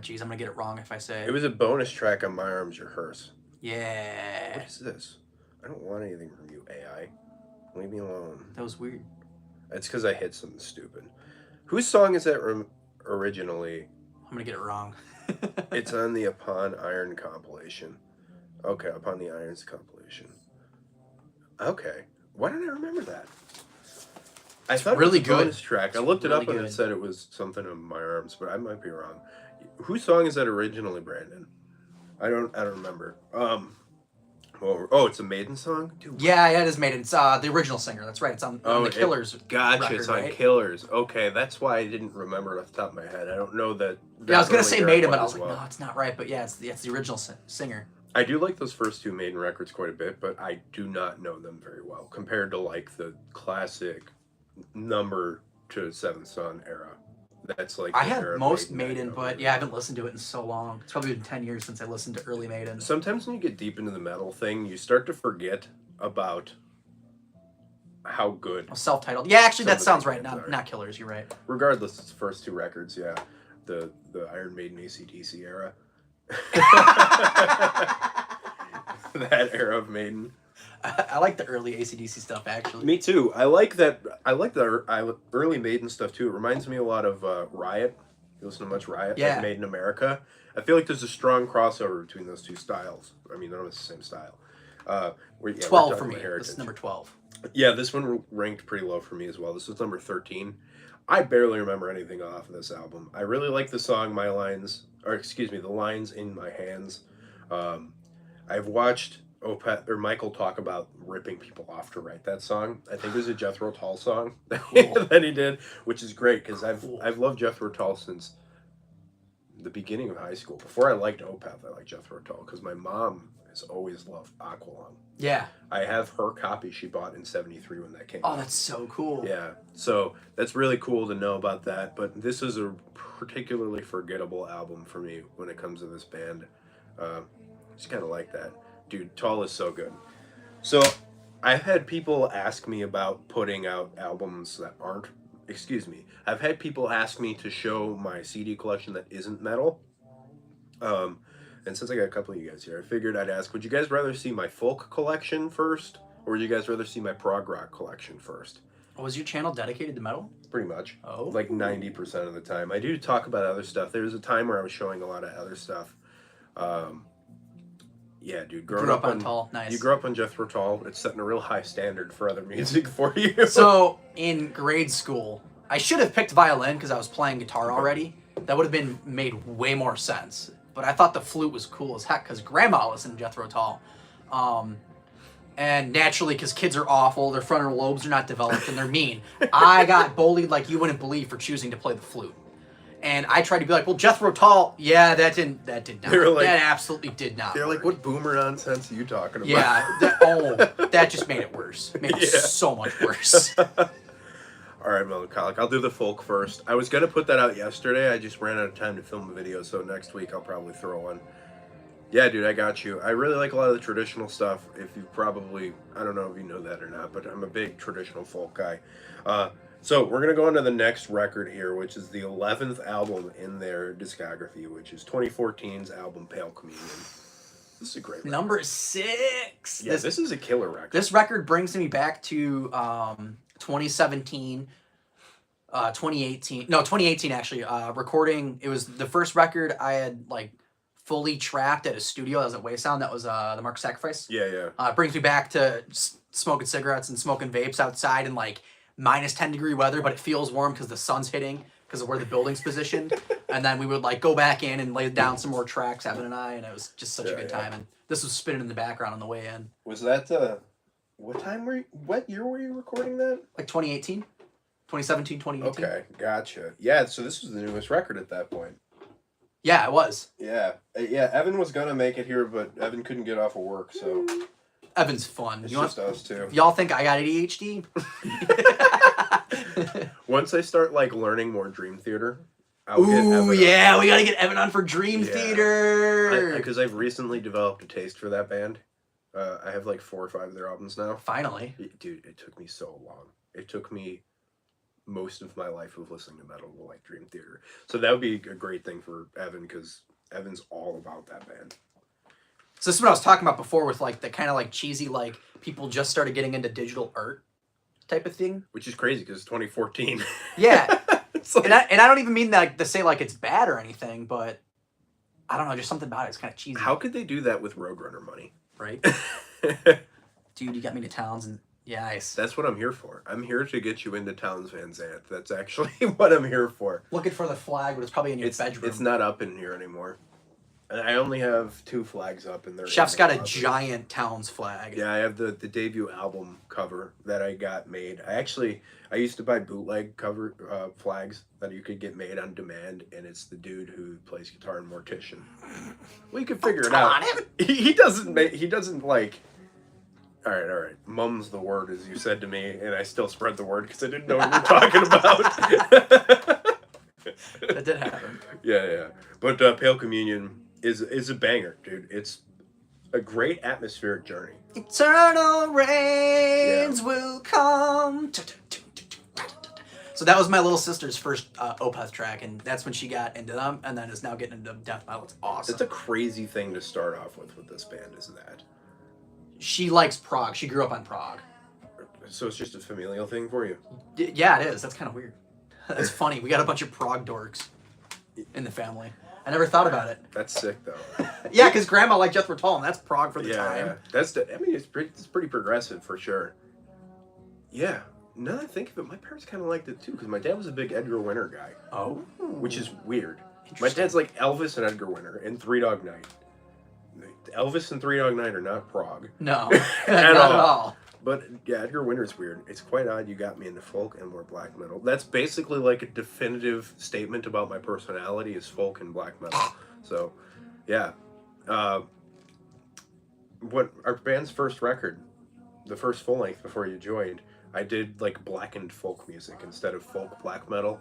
Geez, I'm gonna get it wrong if I say. It was a bonus track on My Arms Your Hearse. Yeah. What is this? I don't want anything from you, AI. Leave me alone. That was weird. It's because I hit something stupid. Whose song is that originally? I'm gonna get it wrong. It's on the Upon Iron compilation. Okay, Upon the Irons compilation. Okay. Why didn't I remember that? I thought really it was a bonus good. track. It's I looked it really up and good. it said it was something on My Arms, but I might be wrong. Whose song is that originally, Brandon? I don't remember. Oh, it's a Maiden song? Dude. Yeah, it is Maiden. It's the original singer. That's right. It's on the Killers. Gotcha, record, it's on right? Killers. Okay, that's why I didn't remember it off the top of my head. I don't know that. Yeah, I was gonna say Maiden, but I as was like, no, it's not right. But yeah, it's the original singer. I do like those first 2 Maiden records quite a bit, but I do not know them very well compared to like the classic Number to Seventh Son era. That's like I had most Maiden, but yeah, I haven't listened to it in so long. It's probably been 10 years since I listened to early Maiden. Sometimes when you get deep into the metal thing, you start to forget about how good. Self-titled. Yeah, actually, that some of sounds the right. bands are. Not Killers. You're right. Regardless, it's the first 2 records, yeah. The Iron Maiden AC/DC era. That era of Maiden. I like the early AC/DC stuff, actually. Me too. I like that. I like the early Maiden stuff too. It reminds me a lot of Riot. You listen to much Riot? Yeah. Like Made in America. I feel like there's a strong crossover between those 2 styles. I mean, they're not the same style. 12 for me. This is number 12. Yeah, this one ranked pretty low for me as well. This was number 13. I barely remember anything off of this album. I really like the song The Lines in My Hands. I've watched OPETH or Michael talk about ripping people off to write that song. I think it was a Jethro Tull song that he did, which is great because I've loved Jethro Tull since the beginning of high school. Before I liked OPETH, I liked Jethro Tull because my mom has always loved Aqualung. Yeah. I have her copy she bought in '73 when that came out. Oh, that's so cool. Yeah, so that's really cool to know about that. But this is a particularly forgettable album for me when it comes to this band. Just kind of like that. Dude, Tull is so good. So I've had people ask me about putting out albums that aren't, I've had people ask me to show my CD collection that isn't metal. And since I got a couple of you guys here, I figured I'd ask, would you guys rather see my folk collection first, or would you guys rather see my prog rock collection first? Was your channel dedicated to metal? Pretty much. Oh. Like 90% of the time. I do talk about other stuff. There was a time where I was showing a lot of other stuff. Yeah, dude. Grew up on Tull. Nice. You grew up on Jethro Tull. It's setting a real high standard for other music for you. So, in grade school, I should have picked violin because I was playing guitar already. That would have made way more sense. But I thought the flute was cool as heck because Grandma listened to Jethro Tull. And naturally, because kids are awful, their frontal lobes are not developed, and they're mean, I got bullied like you wouldn't believe for choosing to play the flute. And I tried to be like, well, Jethro Tull, yeah, that did not. Like, that absolutely did not. They're like, what boomer nonsense are you talking about? Yeah, that just made it worse. Made it so much worse. All right, Melancholic, I'll do the folk first. I was going to put that out yesterday. I just ran out of time to film a video, so next week I'll probably throw one. Yeah, dude, I got you. I really like a lot of the traditional stuff. If you probably, I don't know if you know that or not, but I'm a big traditional folk guy. So we're going to go on to the next record here, which is the 11th album in their discography, which is 2014's album Pale Communion. This is a great record. Number 6. Yeah, this is a killer record. This record brings me back to 2017, 2018. No, 2018 actually. Recording. It was the first record I had like fully tracked at a studio. That was at Waysound. That was the Mark Sacrifice. Yeah, yeah. It brings me back to smoking cigarettes and smoking vapes outside in like minus 10-degree weather, but it feels warm because the sun's hitting because of where the building's positioned. And then we would like go back in and lay down some more tracks, Evan and I, and it was just such a good time. And this was spinning in the background on the way in. Was that what year were you recording that? Like 2018, 2017, 2018. Okay, gotcha. Yeah, so this was the newest record at that point. Yeah, it was. Yeah, Evan was gonna make it here, but Evan couldn't get off of work, so Evan's fun. It's just us two. Y'all think I got ADHD? Once I start like learning more Dream Theater, I'll get Evan we gotta get Evan on for Dream Theater. Because I've recently developed a taste for that band. I have like 4 or 5 of their albums now. Finally. Dude, it took me so long. It took me most of my life of listening to metal to like Dream Theater. So that would be a great thing for Evan because Evan's all about that band. So this is what I was talking about before with like the kind of like cheesy, like people just started getting into digital art type of thing. Which is crazy because it's 2014. Yeah. It's like... and I don't even mean that to say like it's bad or anything, but I don't know, just something about it. It's kind of cheesy. How could they do that with Roadrunner money? Right? Dude, you got me to Towns and yeah, nice. That's what I'm here for. I'm here to get you into Towns Van Zandt. That's actually what I'm here for. Looking for the flag, but it's probably in your bedroom. It's not up in here anymore. I only have 2 flags up in there. Chef's got a giant Towns flag. Yeah, I have the debut album cover that I got made. I used to buy bootleg cover flags that you could get made on demand, and it's the dude who plays guitar in Mortician. Well, you can figure it out. He doesn't like... All right. Mum's the word, as you said to me, and I still spread the word because I didn't know what you were talking about. That did happen. Yeah. But Pale Communion is a banger, dude. It's a great atmospheric journey. Eternal rains will come. So that was my little sister's first OPETH track, and that's when she got into them, and then is now getting into death metal. It's awesome. It's a crazy thing to start off with this band, isn't that? She likes prog. She grew up on prog. So it's just a familial thing for you? Yeah, it is. That's kind of weird. That's funny. We got a bunch of prog dorks in the family. I never thought about it. That's sick, though. Yeah, because Grandma liked Jethro Tull, and that's prog for the time. Yeah, it's pretty progressive for sure. Yeah. Now that I think of it, my parents kind of liked it too, because my dad was a big Edgar Winter guy. Oh. Which is weird. My dad's like Elvis and Edgar Winter and Three Dog Night. Elvis and Three Dog Night are not prog. No, not at all. But yeah, Edgar Winter's weird. It's quite odd you got me into folk and more black metal. That's basically like a definitive statement about my personality is folk and black metal. So, yeah. What our band's first record, the first full length before you joined, I did like blackened folk music instead of folk black metal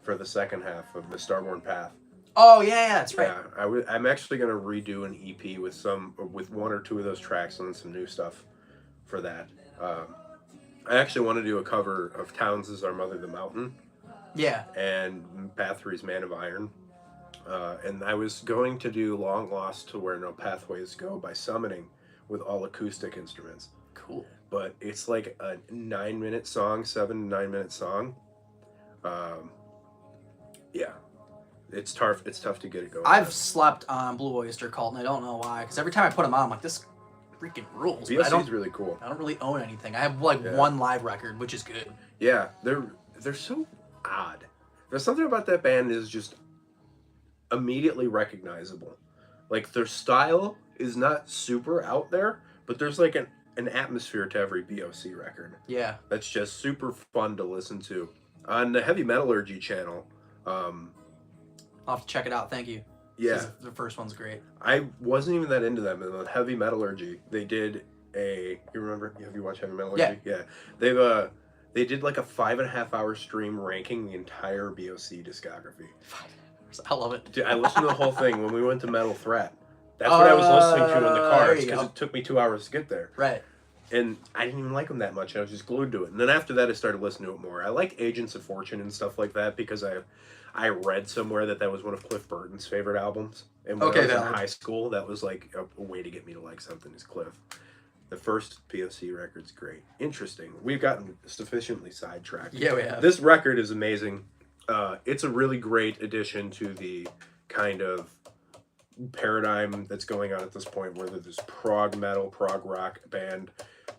for the second half of the Starborn Path. Oh yeah, that's right. Yeah, I'm actually gonna redo an EP with 1 or 2 of those tracks and then some new stuff for that. I actually want to do a cover of Towns' Our Mother the Mountain. Yeah. And Path 3's Man of Iron. And I was going to do Long Lost to Where No Pathways Go by Summoning with all acoustic instruments. Cool. But it's like a 9-minute song, 7 to 9 minute song. Yeah, it's tough. It's tough to get it going. I've slept on Blue Oyster Cult, and I don't know why. Because every time I put them on, I'm like, this freaking rules. But BSC's really cool. I don't really own anything. I have like one live record, which is good. Yeah, they're so odd. There's something about that band that is just immediately recognizable. Like their style is not super out there, but there's like an atmosphere to every BOC record. Yeah. That's just super fun to listen to. On the Heavy Metallurgy channel, I'll have to check it out. Thank you. Yeah. The first one's great. I wasn't even that into them. And on Heavy Metallurgy, they did you remember? Have you watched Heavy Metallurgy? Yeah. They did like a 5.5 hour stream ranking the entire BOC discography. I love it. Dude, I listened to the whole thing when we went to Metal Threat. That's what I was listening to in the cars because it took me 2 hours to get there. Right. And I didn't even like them that much. I was just glued to it. And then after that, I started listening to it more. I like Agents of Fortune and stuff like that because I read somewhere that was one of Cliff Burton's favorite albums. And when I was in high school, that was like a way to get me to like something is Cliff. The first POC record's great. Interesting. We've gotten sufficiently sidetracked. Yeah, we have. This record is amazing. It's a really great addition to the kind of paradigm that's going on at this point where there's this prog metal, prog rock band.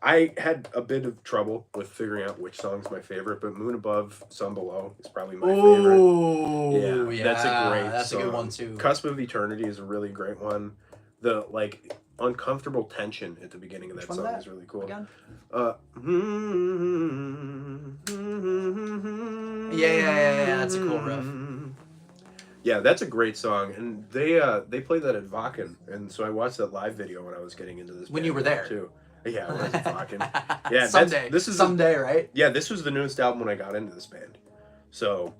I had a bit of trouble with figuring out which song's my favorite, but Moon Above, Sun Below is probably my favorite. Yeah, that's a great song. A good one too. Cusp of Eternity is a really great one. The like uncomfortable tension at the beginning of that song is really cool. Again? Yeah, that's a cool riff. Yeah, that's a great song, and they played that at Vakken, and so I watched that live video when I was getting into this. When you were there too. Yeah, I was at Vakken. Yeah, someday. This is someday, right? Yeah, this was the newest album when I got into this band. So,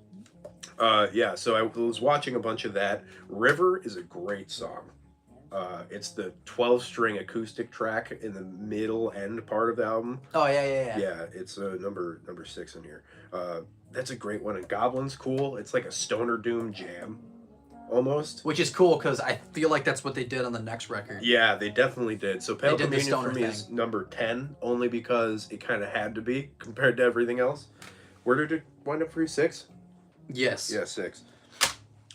so I was watching a bunch of that. River is a great song. It's the 12-string acoustic track in the middle end part of the album. Oh yeah. Yeah, it's number 6 in here. That's a great one. And Goblin's cool. It's like a stoner doom jam, almost. Which is cool because I feel like that's what they did on the next record. Yeah, they definitely did. So Pale Communion for me thing. is number 10, only because it kind of had to be compared to everything else. Where did it wind up for you? 6? Yes. Yeah, 6.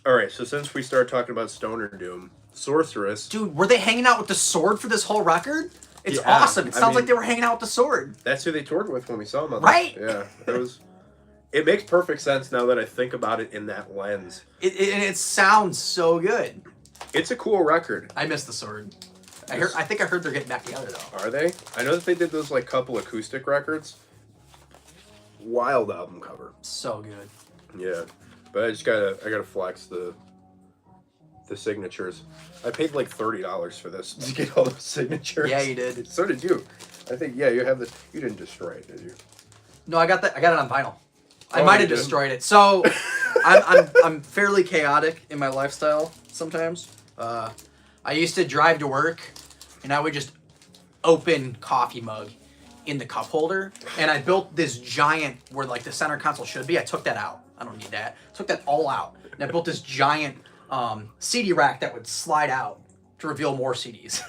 All right, so since we started talking about stoner doom, Sorceress. Dude, were they hanging out with the Sword for this whole record? It's awesome. It sounds like they were hanging out with the Sword. That's who they toured with when we saw them. Right? Yeah, it makes perfect sense now that I think about it in that lens. It sounds so good. It's a cool record. I miss the Sword. I think I heard they're getting back together though. Are they? I know that they did those like couple acoustic records. Wild album cover. So good. Yeah, but I gotta flex the signatures. I paid like $30 for this to get all the signatures. Yeah, you did. So did you. I think you have this. You didn't destroy it, did you? No, I got it on vinyl. I might have destroyed it. So I'm fairly chaotic in my lifestyle sometimes. I used to drive to work and I would just open coffee mug in the cup holder, and I built this giant where like the center console should be. I took that out. I don't need that. Took that all out. And I built this giant CD rack that would slide out to reveal more CDs.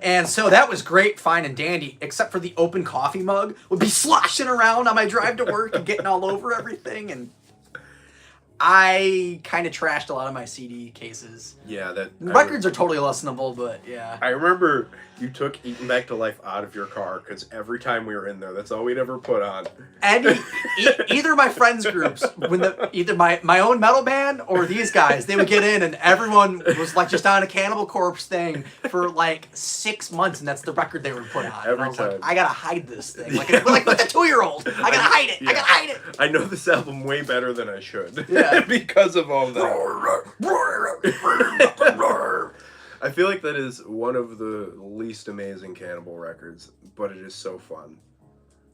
And so that was great, fine and dandy, except for the open coffee mug would be sloshing around on my drive to work and getting all over everything. And I kind of trashed a lot of my CD cases. Yeah, records are totally listenable, but yeah. I remember you took Eaten Back to Life out of your car because every time we were in there, that's all we'd ever put on. And either my friends groups, either my own metal band or these guys, they would get in and everyone was like just on a Cannibal Corpse thing for like 6 months, and that's the record they would put on. Every time. Like, I gotta hide this thing, like a 2-year-old. I gotta hide it. Yeah. I gotta hide it. I know this album way better than I should. Yeah. Because of all that. I feel like that is one of the least amazing Cannibal records, but it is so fun.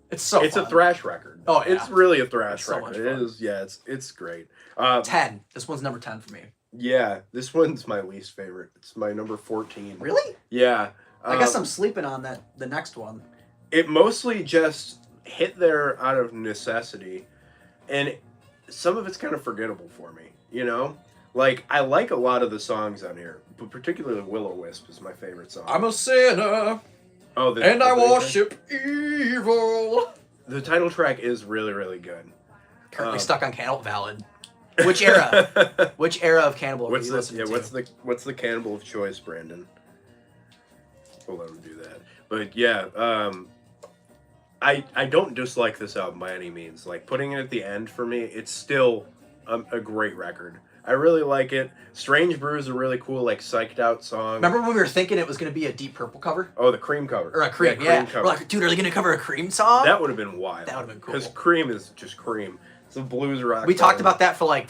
It's fun. A thrash record. Oh, yeah. It's really a thrash so record. It is, yeah, it's great. 10. This one's number 10 for me. Yeah, this one's my least favorite. It's my number 14. Really? Yeah. I guess I'm sleeping on the next one. It mostly just hit there out of necessity, and some of it's kind of forgettable for me, you know? Like, I like a lot of the songs on here, but particularly Will-O-Wisp is my favorite song. I'm a sinner, Oh, the and I opening track? worship evil. The title track is really, really good. Currently stuck on Cannibal Valid. Which era? Which era of Cannibal are you listening to? What's the Cannibal of choice, Brandon? We'll let him do that. But yeah, I don't dislike this album by any means. Like, putting it at the end, for me, it's still a great record. I really like it. Strange Brew is a really cool, like, psyched out song. Remember when we were thinking it was going to be a Deep Purple cover? Oh, the Cream cover. Or a Cream, yeah. Cover. We're like, dude, are they going to cover a Cream song? That would have been wild. That would have been cool. Because Cream is just Cream. It's a blues rock. We talked about that for like,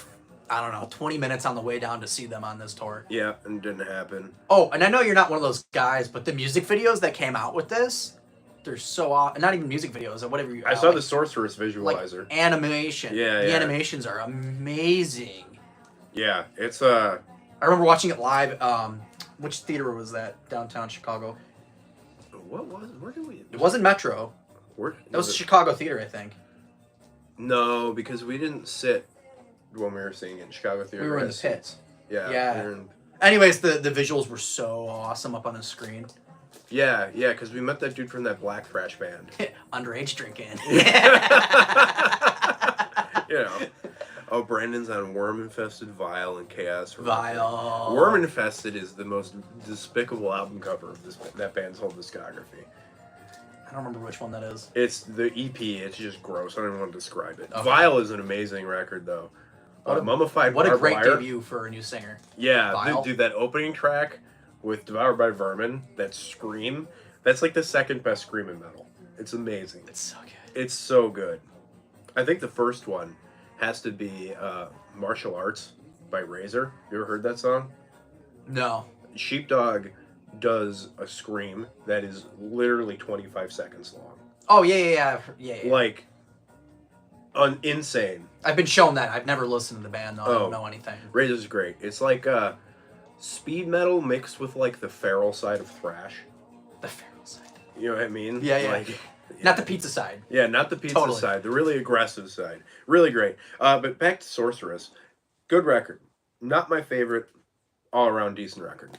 I don't know, 20 minutes on the way down to see them on this tour. Yeah, and it didn't happen. Oh, and I know you're not one of those guys, but the music videos that came out with this, they're so awesome. Not even music videos or whatever you. I saw the Sorceress visualizer. Like animation. Yeah, the animations are amazing. Yeah, it's I remember watching it live. Which theater was that? Downtown Chicago. What was? Where did we? It wasn't Metro. Where? That was the Chicago theater, I think. No, because we didn't sit when we were seeing it in Chicago theater. We were in the pits. Yeah. Yeah. Anyways, the visuals were so awesome up on the screen. Yeah, because we met that dude from that Black Thrash band. Underage drinking. You know. Oh, Brandon's on Worm Infested Vile and Chaos. Vile. Worm Infested is the most despicable album cover of that band's whole discography. I don't remember which one that is. It's the EP. It's just gross. I don't even want to describe it. Okay. Vile is an amazing record, though. Mummified What a Barbed great Wire. debut for a new singer. Yeah, Vile. dude, that opening track with Devoured by Vermin, that scream, that's like the second best scream in metal. It's amazing. It's so good. It's so good. I think the first one has to be Martial Arts by Razor. You ever heard that song? No. Sheepdog does a scream that is literally 25 seconds long. Oh, yeah. Like, insane. I've been shown that. I've never listened to the band, though. I don't know anything. Razor's great. It's like speed metal mixed with like the feral side of thrash. The feral side. You know what I mean? Yeah. Like, Not the pizza side. Yeah, not the pizza side. The really aggressive side. Really great. But back to Sorceress. Good record. Not my favorite. All around decent record.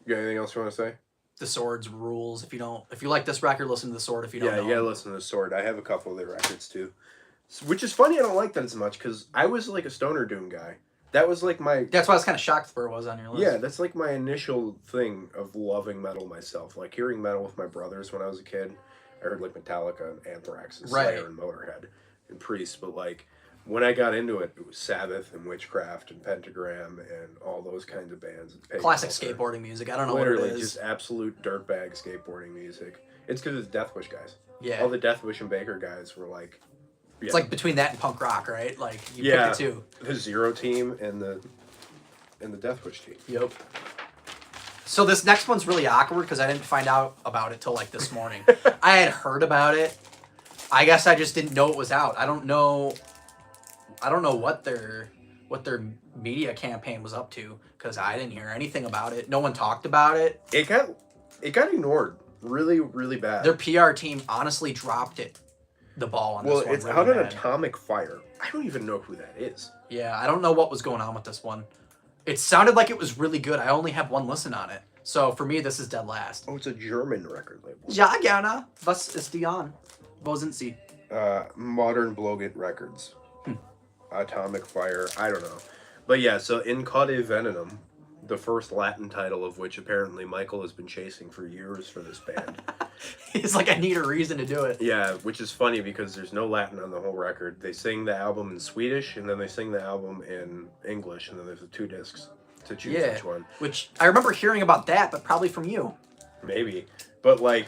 You got anything else you want to say? The Sword's rules. If you like this record, listen to The Sword. If you don't know. Yeah, you gotta listen to The Sword. I have a couple of their records too. Which is funny, I don't like that as much, because I was like a stoner doom guy. That was like my... That's why I was kind of shocked where it was on your list. Yeah, that's like my initial thing of loving metal myself. Like hearing metal with my brothers when I was a kid. I heard like Metallica and Anthrax and Slayer and Motorhead and Priest. But like when I got into it, it was Sabbath and Witchcraft and Pentagram and all those kinds of bands. Classic skateboarding music. I don't know Literally, what it is. just absolute dirtbag skateboarding music. It's because it's Deathwish guys. Yeah. All the Deathwish and Baker guys were like... It's like between that and punk rock, right? Like you pick the two. The Zero team and the Deathwish team. Yep. So this next one's really awkward because I didn't find out about it till like this morning. I had heard about it. I guess I just didn't know it was out. I don't know what their media campaign was up to because I didn't hear anything about it. No one talked about it. It got ignored really, really bad. Their PR team honestly dropped the ball on this one. Well, it's really out on bad. Atomic Fire. I don't even know who that is. Yeah, I don't know what was going on with this one. It sounded like it was really good. I only have one listen on it. So for me, this is dead last. Oh, it's a German record label. Ja, gerne. Was ist die an? Wo sind sie? Modern Bloget Records. Atomic Fire. I don't know. But yeah, so In Caude Venenum, the first Latin title of which apparently Michael has been chasing for years for this band. He's like, I need a reason to do it. Yeah, which is funny because there's no Latin on the whole record. They sing the album in Swedish, and then they sing the album in English, and then there's the 2 discs to choose which one. Which, I remember hearing about that, but probably from you. Maybe. But, like,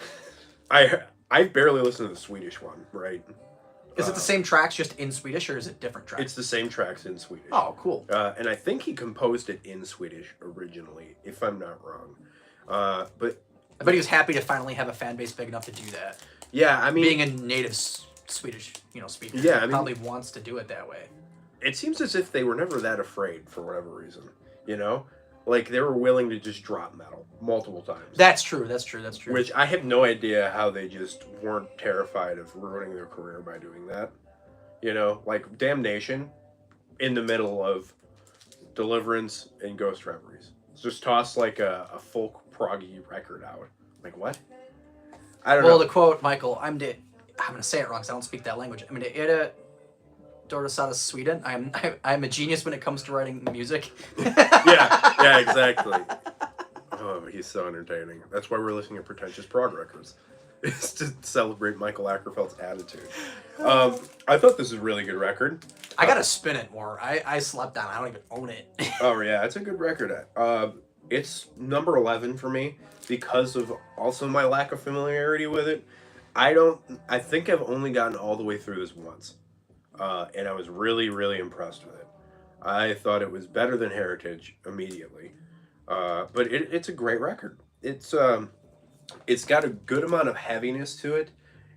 I barely listen to the Swedish one, right? Is it the same tracks just in Swedish, or is it different tracks? It's the same tracks in Swedish. Oh, cool. And I think he composed it in Swedish originally, if I'm not wrong. But I bet he was happy to finally have a fan base big enough to do that. Yeah, I mean... Being a native Swedish, speaker, yeah, I mean, probably wants to do it that way. It seems as if they were never that afraid for whatever reason, you know? Like, they were willing to just drop metal multiple times. That's true. Which I have no idea how they just weren't terrified of ruining their career by doing that. You know? Like, Damnation, in the middle of Deliverance, and Ghost Reveries. Just toss like a folk proggy record out. Like what? I don't know. Well, to quote Michael, I'm gonna say it wrong because I don't speak that language. I'm gonna Dordas Sweden. I'm a genius when it comes to writing music. yeah, exactly. Oh, he's so entertaining. That's why we're listening to pretentious prog records. It's to celebrate Michael Ackerfeld's attitude. I thought this was a really good record. I gotta spin it more. I slept on it. I don't even own it. Oh yeah, it's a good record. It's number 11 for me because of also my lack of familiarity with it. I think I've only gotten all the way through this once. And I was really, really impressed with it. I thought it was better than Heritage immediately. But it's a great record. It's got a good amount of heaviness to it,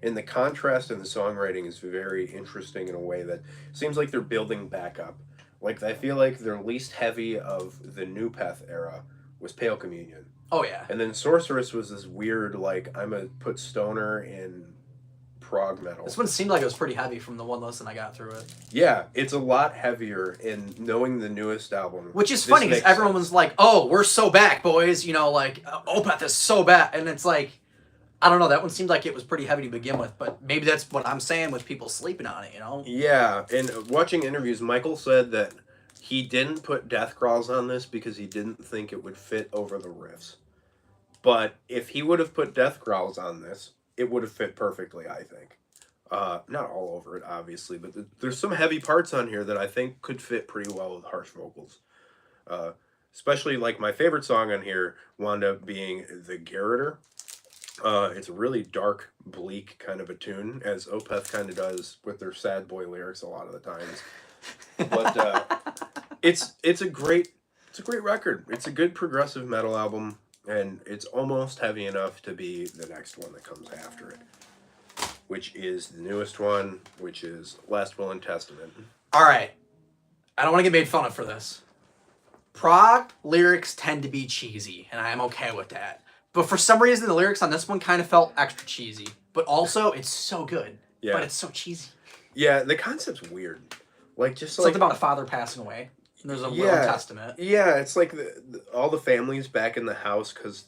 and the contrast in the songwriting is very interesting in a way that seems like they're building back up. Like, I feel like their least heavy of the New OPETH era was Pale Communion. Oh, yeah. And then Sorceress was this weird, like, I'm going to put stoner in prog metal. This one seemed like it was pretty heavy from the one listen I got through it. Yeah, it's a lot heavier in knowing the newest album. Which is funny because everyone was like, oh, we're so back, boys. You know, like, OPETH is so bad. And it's like, I don't know, that one seemed like it was pretty heavy to begin with, but maybe that's what I'm saying with people sleeping on it, you know? Yeah, and watching interviews, Michael said that he didn't put death growls on this because he didn't think it would fit over the riffs. But if he would have put death growls on this, it would have fit perfectly, I think. Not all over it, obviously, but there's some heavy parts on here that I think could fit pretty well with harsh vocals. Especially, like, my favorite song on here wound up being The Garroter. It's a really dark, bleak kind of a tune, as OPETH kind of does with their sad boy lyrics a lot of the times. But it's a great record. It's a good progressive metal album, and it's almost heavy enough to be the next one that comes after it, which is the newest one, which is Last Will and Testament. All right. I don't want to get made fun of for this. Prog lyrics tend to be cheesy, and I am okay with that. But for some reason, the lyrics on this one kind of felt extra cheesy. But also, it's so good. Yeah. But it's so cheesy. Yeah, the concept's weird. Like, just Something about a father passing away. And there's a will and testament. Yeah, it's like all the family's back in the house because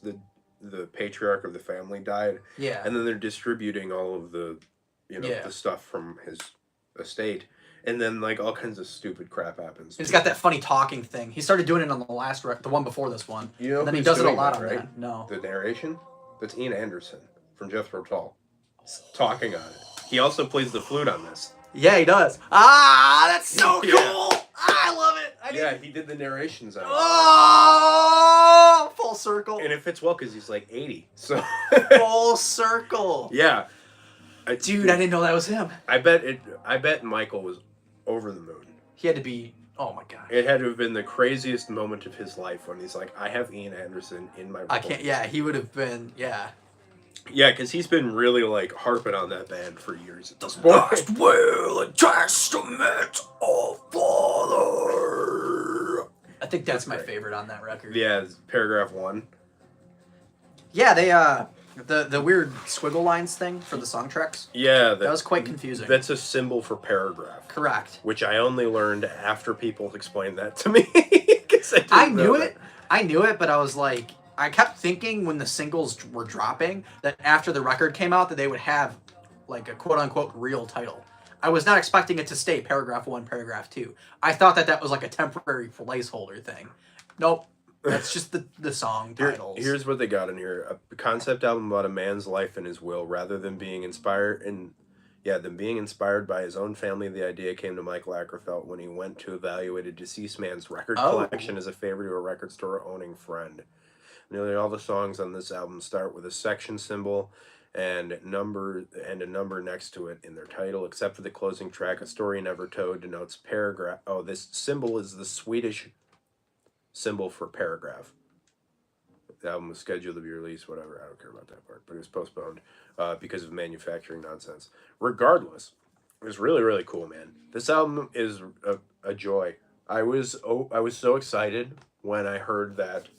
the patriarch of the family died. Yeah. And then they're distributing all of the, the stuff from his estate. And then, like, all kinds of stupid crap happens. He's got that funny talking thing. He started doing it on the last the one before this one. You know, and then he does it a lot on that. No. The narration? That's Ian Anderson from Jethro Tull. Talking on it. He also plays the flute on this. Yeah, he does. Ah, that's so cool! I love it! He did the narrations on it. Oh! Full circle. And it fits well because he's like 80. So full circle. Yeah. Dude, I didn't know that was him. I bet Michael was over the moon. He had to be, oh my god. It had to have been the craziest moment of his life when he's like, I have Ian Anderson in my recordings. He would have been, yeah. Yeah, because he's been really, like, harping on that band for years at this point. Last will and testament of Father. I think that's my favorite on that record. Yeah, paragraph 1. Yeah, they, the weird squiggle lines thing for the song tracks. Yeah. That was quite confusing. That's a symbol for paragraph. Correct. Which I only learned after people explained that to me. I knew it, but I was like, I kept thinking when the singles were dropping that after the record came out that they would have like a quote-unquote real title. I was not expecting it to stay paragraph 1, paragraph 2. I thought that was like a temporary placeholder thing. Nope. That's just the song titles. Here's what they got in here. A concept album about a man's life and his will rather than being inspired by his own family. The idea came to Michael Ackerfeld when he went to evaluate a deceased man's record collection as a favor to a record store owning friend. Nearly all the songs on this album start with a section symbol and a number next to it in their title, except for the closing track, A Story Never Told, denotes paragraph. Oh, this symbol is the Swedish symbol for paragraph. The album was scheduled to be released, whatever, I don't care about that part, but it was postponed because of manufacturing nonsense. Regardless, it was really, really cool, man. This album is a joy. I was so excited when I heard that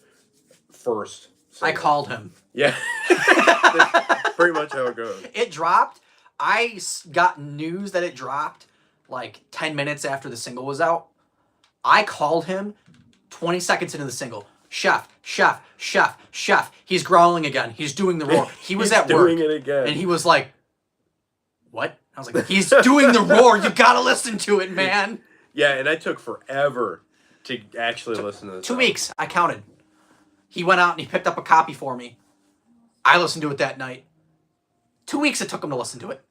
first single. I called him. Yeah. That's pretty much how it goes. It dropped. I got news that it dropped like 10 minutes after the single was out. I called him 20 seconds into the single, chef, chef, chef, chef. He's growling again. He's doing the roar. He was at work. Doing it again. And he was like, what? I was like, he's doing the roar. You gotta listen to it, man. Yeah, and I took forever to actually listen to this. 2 weeks. I counted. He went out and he picked up a copy for me. I listened to it that night. 2 weeks it took him to listen to it.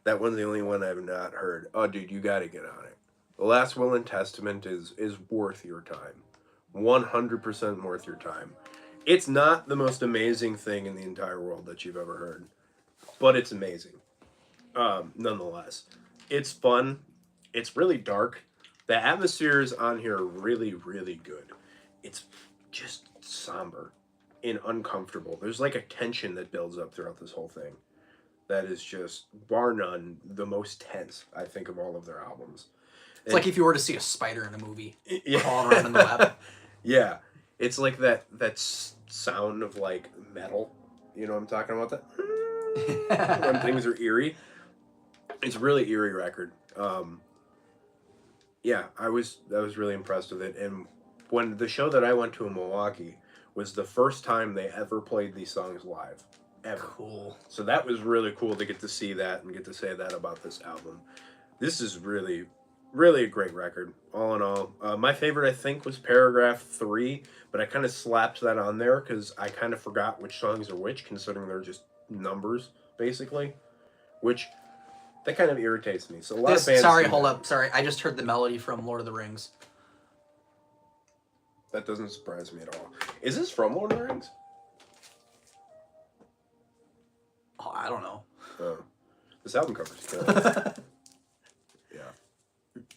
That one's the only one I've not heard. Oh, dude, you got to get on it. The Last Will and Testament is worth your time. 100% worth your time. It's not the most amazing thing in the entire world that you've ever heard, but it's amazing. Nonetheless, it's fun. It's really dark. The atmospheres on here are really, really good. It's just somber and uncomfortable. There's like a tension that builds up throughout this whole thing. That is just, bar none, the most tense, I think, of all of their albums. It's like if you were to see a spider in a movie Yeah. crawling around in the web. Yeah. It's like that sound of, like, metal. You know what I'm talking about? That when things are eerie. It's a really eerie record. Yeah, I was really impressed with it. And when the show that I went to in Milwaukee was the first time they ever played these songs live. Ever. Cool. So that was really cool to get to see that and get to say that about this album. This is really, really a great record, all in all. My favorite, I think, was Paragraph 3, but I kind of slapped that on there because I kind of forgot which songs are which, considering they're just numbers, basically. Which, that kind of irritates me. So a lot of bands... Sorry, hold up. Sorry, I just heard the melody from Lord of the Rings. That doesn't surprise me at all. Is this from Lord of the Rings? Oh, I don't know. This album cover's cool. Yeah.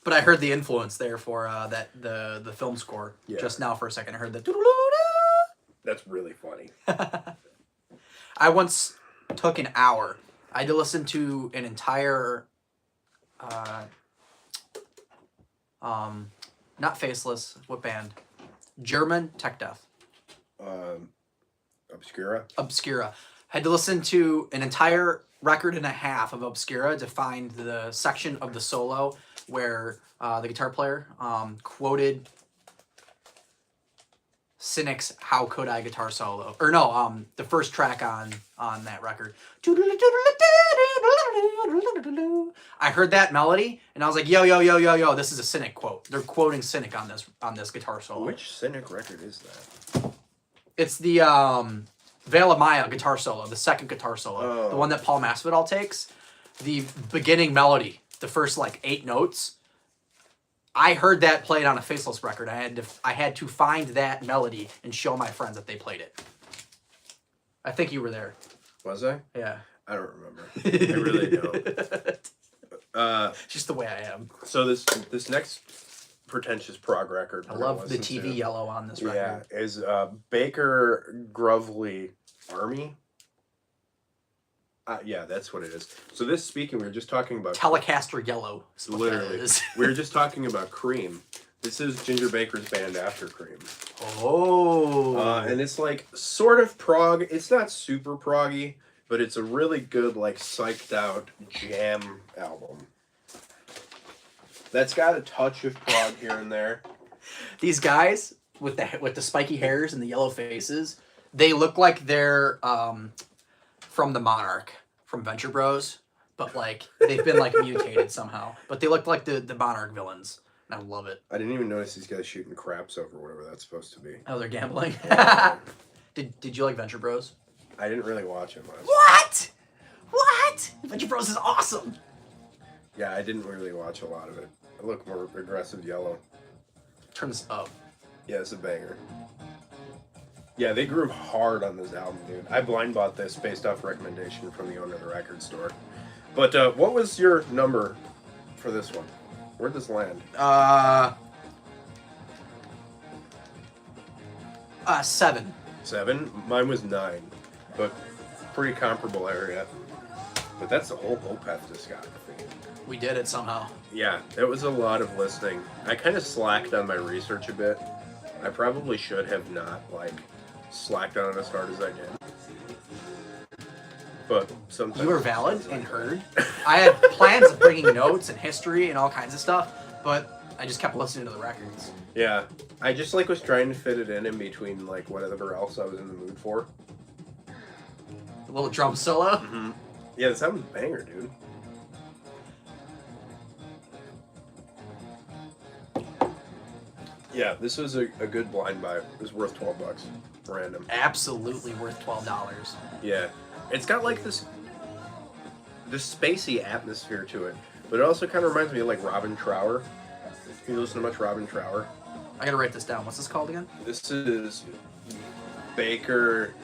But I heard the influence there for the film score. Yeah. Just now for a second. I heard the... That's really funny. I once took an hour. I had to listen to an entire... not Faceless. What band? German Tech Death. Obscura. Had to listen to an entire record and a half of Obscura to find the section of the solo where the guitar player quoted Cynic's "How Could I" guitar solo. Or no, the first track on that record. I heard that melody and I was like, yo, this is a Cynic quote. They're quoting Cynic on this guitar solo. Which Cynic record is that? It's the Veil of Maya guitar solo, the second guitar solo, the one that Paul Masvidal takes. The beginning melody, the first like 8 notes. I heard that played on a Faceless record. I had to find that melody and show my friends that they played it. I think you were there. Was I? Yeah. I don't remember. I really don't. Just the way I am. So this next pretentious prog record. I love the TV yellow on this record. Yeah, is Baker Grovely Army. Yeah, that's what it is. So we were just talking about... Telecaster yellow. Literally. We were just talking about Cream. This is Ginger Baker's band after Cream. Oh. And it's like sort of prog. It's not super proggy, but it's a really good, like, psyched out jam album. That's got a touch of prog here and there. These guys with the spiky hairs and the yellow faces, they look like they're from the Monarch, from Venture Bros, but like they've been like mutated somehow. But they look like the Monarch villains, and I love it. I didn't even notice these guys shooting craps over whatever that's supposed to be. Oh, they're gambling. Did you like Venture Bros? I didn't really watch it much. What? Venture Bros is awesome. Yeah, I didn't really watch a lot of it. I look more aggressive yellow. Turn this up. Yeah, it's a banger. Yeah, they grew hard on this album, dude. I blind bought this based off recommendation from the owner of the record store. But what was your number for this one? Where'd this land? 7. 7? Mine was 9. But pretty comparable area. But that's the whole OPETH discography. We did it somehow. Yeah, it was a lot of listening. I kind of slacked on my research a bit. I probably should have not, like, slacked on it as hard as I did. But sometimes... You were valid and heard. I had plans of bringing notes and history and all kinds of stuff, but I just kept listening to the records. Yeah, I just like was trying to fit it in between like whatever else I was in the mood for. A little drum solo. Mm-hmm. Yeah, this album's a banger, dude. Yeah, this was a good blind buy. It was worth $12. Random. Absolutely worth $12. Yeah, it's got like this spacey atmosphere to it, but it also kind of reminds me of like Robin Trower. You listen to much Robin Trower? I gotta write this down. What's this called again? This is Baker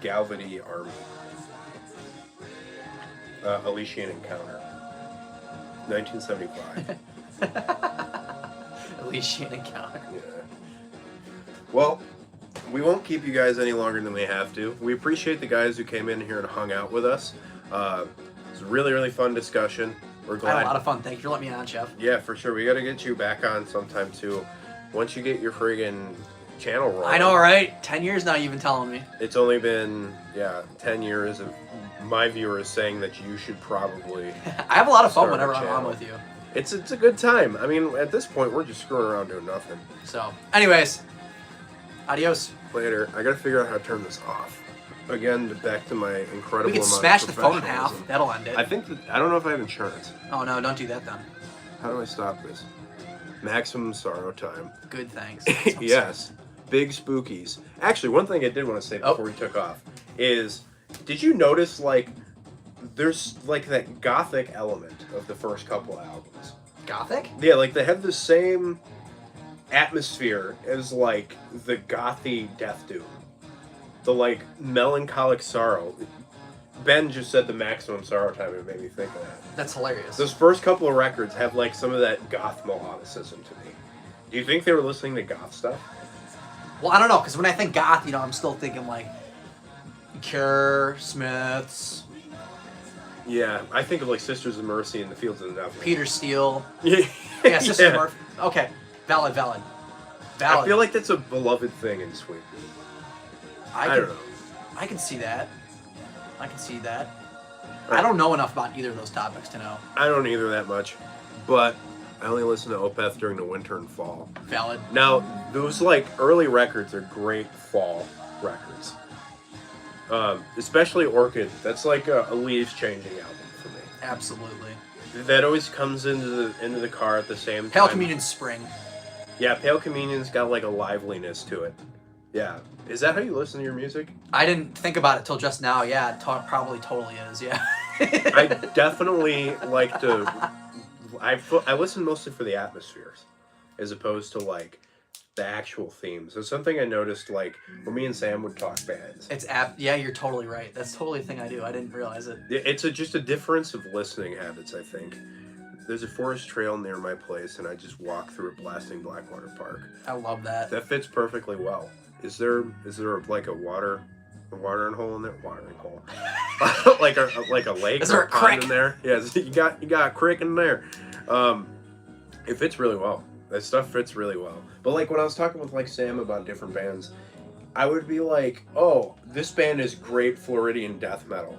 Galvady Army. Elysian Encounter. 1975. Elysian Encounter. Yeah. Well, we won't keep you guys any longer than we have to. We appreciate the guys who came in here and hung out with us. It was a really, really fun discussion. We're glad. I had a lot of fun. Thank you for letting me on, Chef. Yeah, for sure. We got to get you back on sometime too. Once you get your friggin' channel rolling. I know, right? 10 years now you've been telling me. It's only been 10 years of my viewers saying that you should probably. I have a lot of fun start a whenever I'm on channel. with you. It's a good time. I mean, at this point, we're just screwing around doing nothing. So, anyways, adios. Later, I gotta figure out how to turn this off. Again, back to my incredible. We could amount smash of the phone in half. professionalism. That'll end it. I think I don't know if I have insurance. Oh no, don't do that then. How do I stop this? Maximum sorrow time. Good, thanks. Yes, big spookies. Actually, one thing I did want to say before we took off is, did you notice like there's like that gothic element of the first couple of albums? Gothic? Yeah, like they have the same atmosphere as like the gothy Death Doom. The like melancholic sorrow. Ben just said the maximum sorrow time, and it made me think of that. That's hilarious. Those first couple of records have like some of that goth melodicism to me. Do you think they were listening to goth stuff? Well, I don't know, because when I think goth, you know, I'm still thinking like Cure, Smiths, Yeah, I think of like Sisters of Mercy and the Fields of the Devil. Peter Steele. Yeah, Yeah, Sister Murphy. Okay, valid. I feel like that's a beloved thing in Sweden. I don't know. I can see that. Right. I don't know enough about either of those topics to know. I don't either that much, but I only listen to OPETH during the winter and fall. Valid. Now, those like early records are great fall records. Especially Orchid. That's like a leaves changing album for me. Absolutely. That always comes into the car at the same time. Pale Communion's Spring. Yeah, Pale Communion's got like a liveliness to it. Yeah. Is that how you listen to your music? I didn't think about it till just now. Yeah, it probably totally is. Yeah. I definitely like to. I listen mostly for the atmospheres, as opposed to like the actual themes. So something I noticed, like when me and Sam would talk bands. Yeah, you're totally right. That's totally a thing I do. I didn't realize it. It's just a difference of listening habits, I think. There's a forest trail near my place, and I just walk through it blasting Blackwater Park. I love that. That fits perfectly well. Is there like a watering hole in there? Watering hole, like a lake Is or there a a pond creek? in there? Yeah, you got a creek in there. It fits really well. That stuff fits really well. But like when I was talking with like Sam about different bands, I would be like, "Oh, this band is great Floridian death metal,"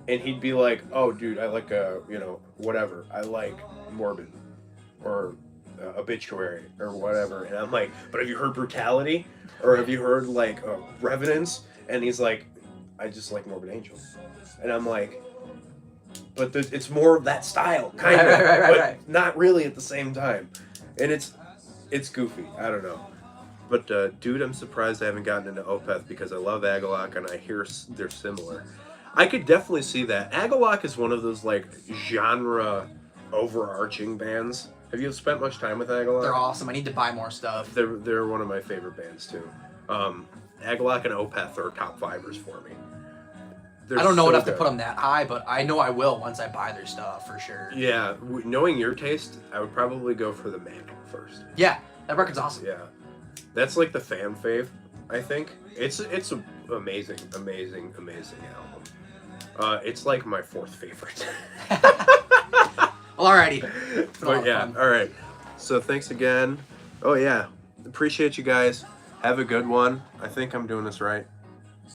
and he'd be like, "Oh, dude, I like whatever. I like Morbid, or." Obituary or whatever, and I'm like, but have you heard Brutality, or have you heard like Revenants? And he's like, I just like Morbid Angel, and I'm like, but it's more of that style, kind of, but not really at the same time, and it's goofy. I don't know, but dude, I'm surprised I haven't gotten into OPETH because I love Agalloch and I hear they're similar. I could definitely see that. Agalloch is one of those like genre overarching bands. Have you spent much time with Agalloch? They're awesome. I need to buy more stuff. They're one of my favorite bands too. Agalloch and OPETH are top fivers for me. I don't know enough to put them that high, but I know I will once I buy their stuff for sure. Yeah, knowing your taste, I would probably go for the Manic first. Yeah, that record's awesome. Yeah, that's like the fan fave. I think it's an amazing album. It's like my fourth favorite. Well, alrighty. But yeah, all right. So thanks again. Oh yeah, appreciate you guys. Have a good one. I think I'm doing this right.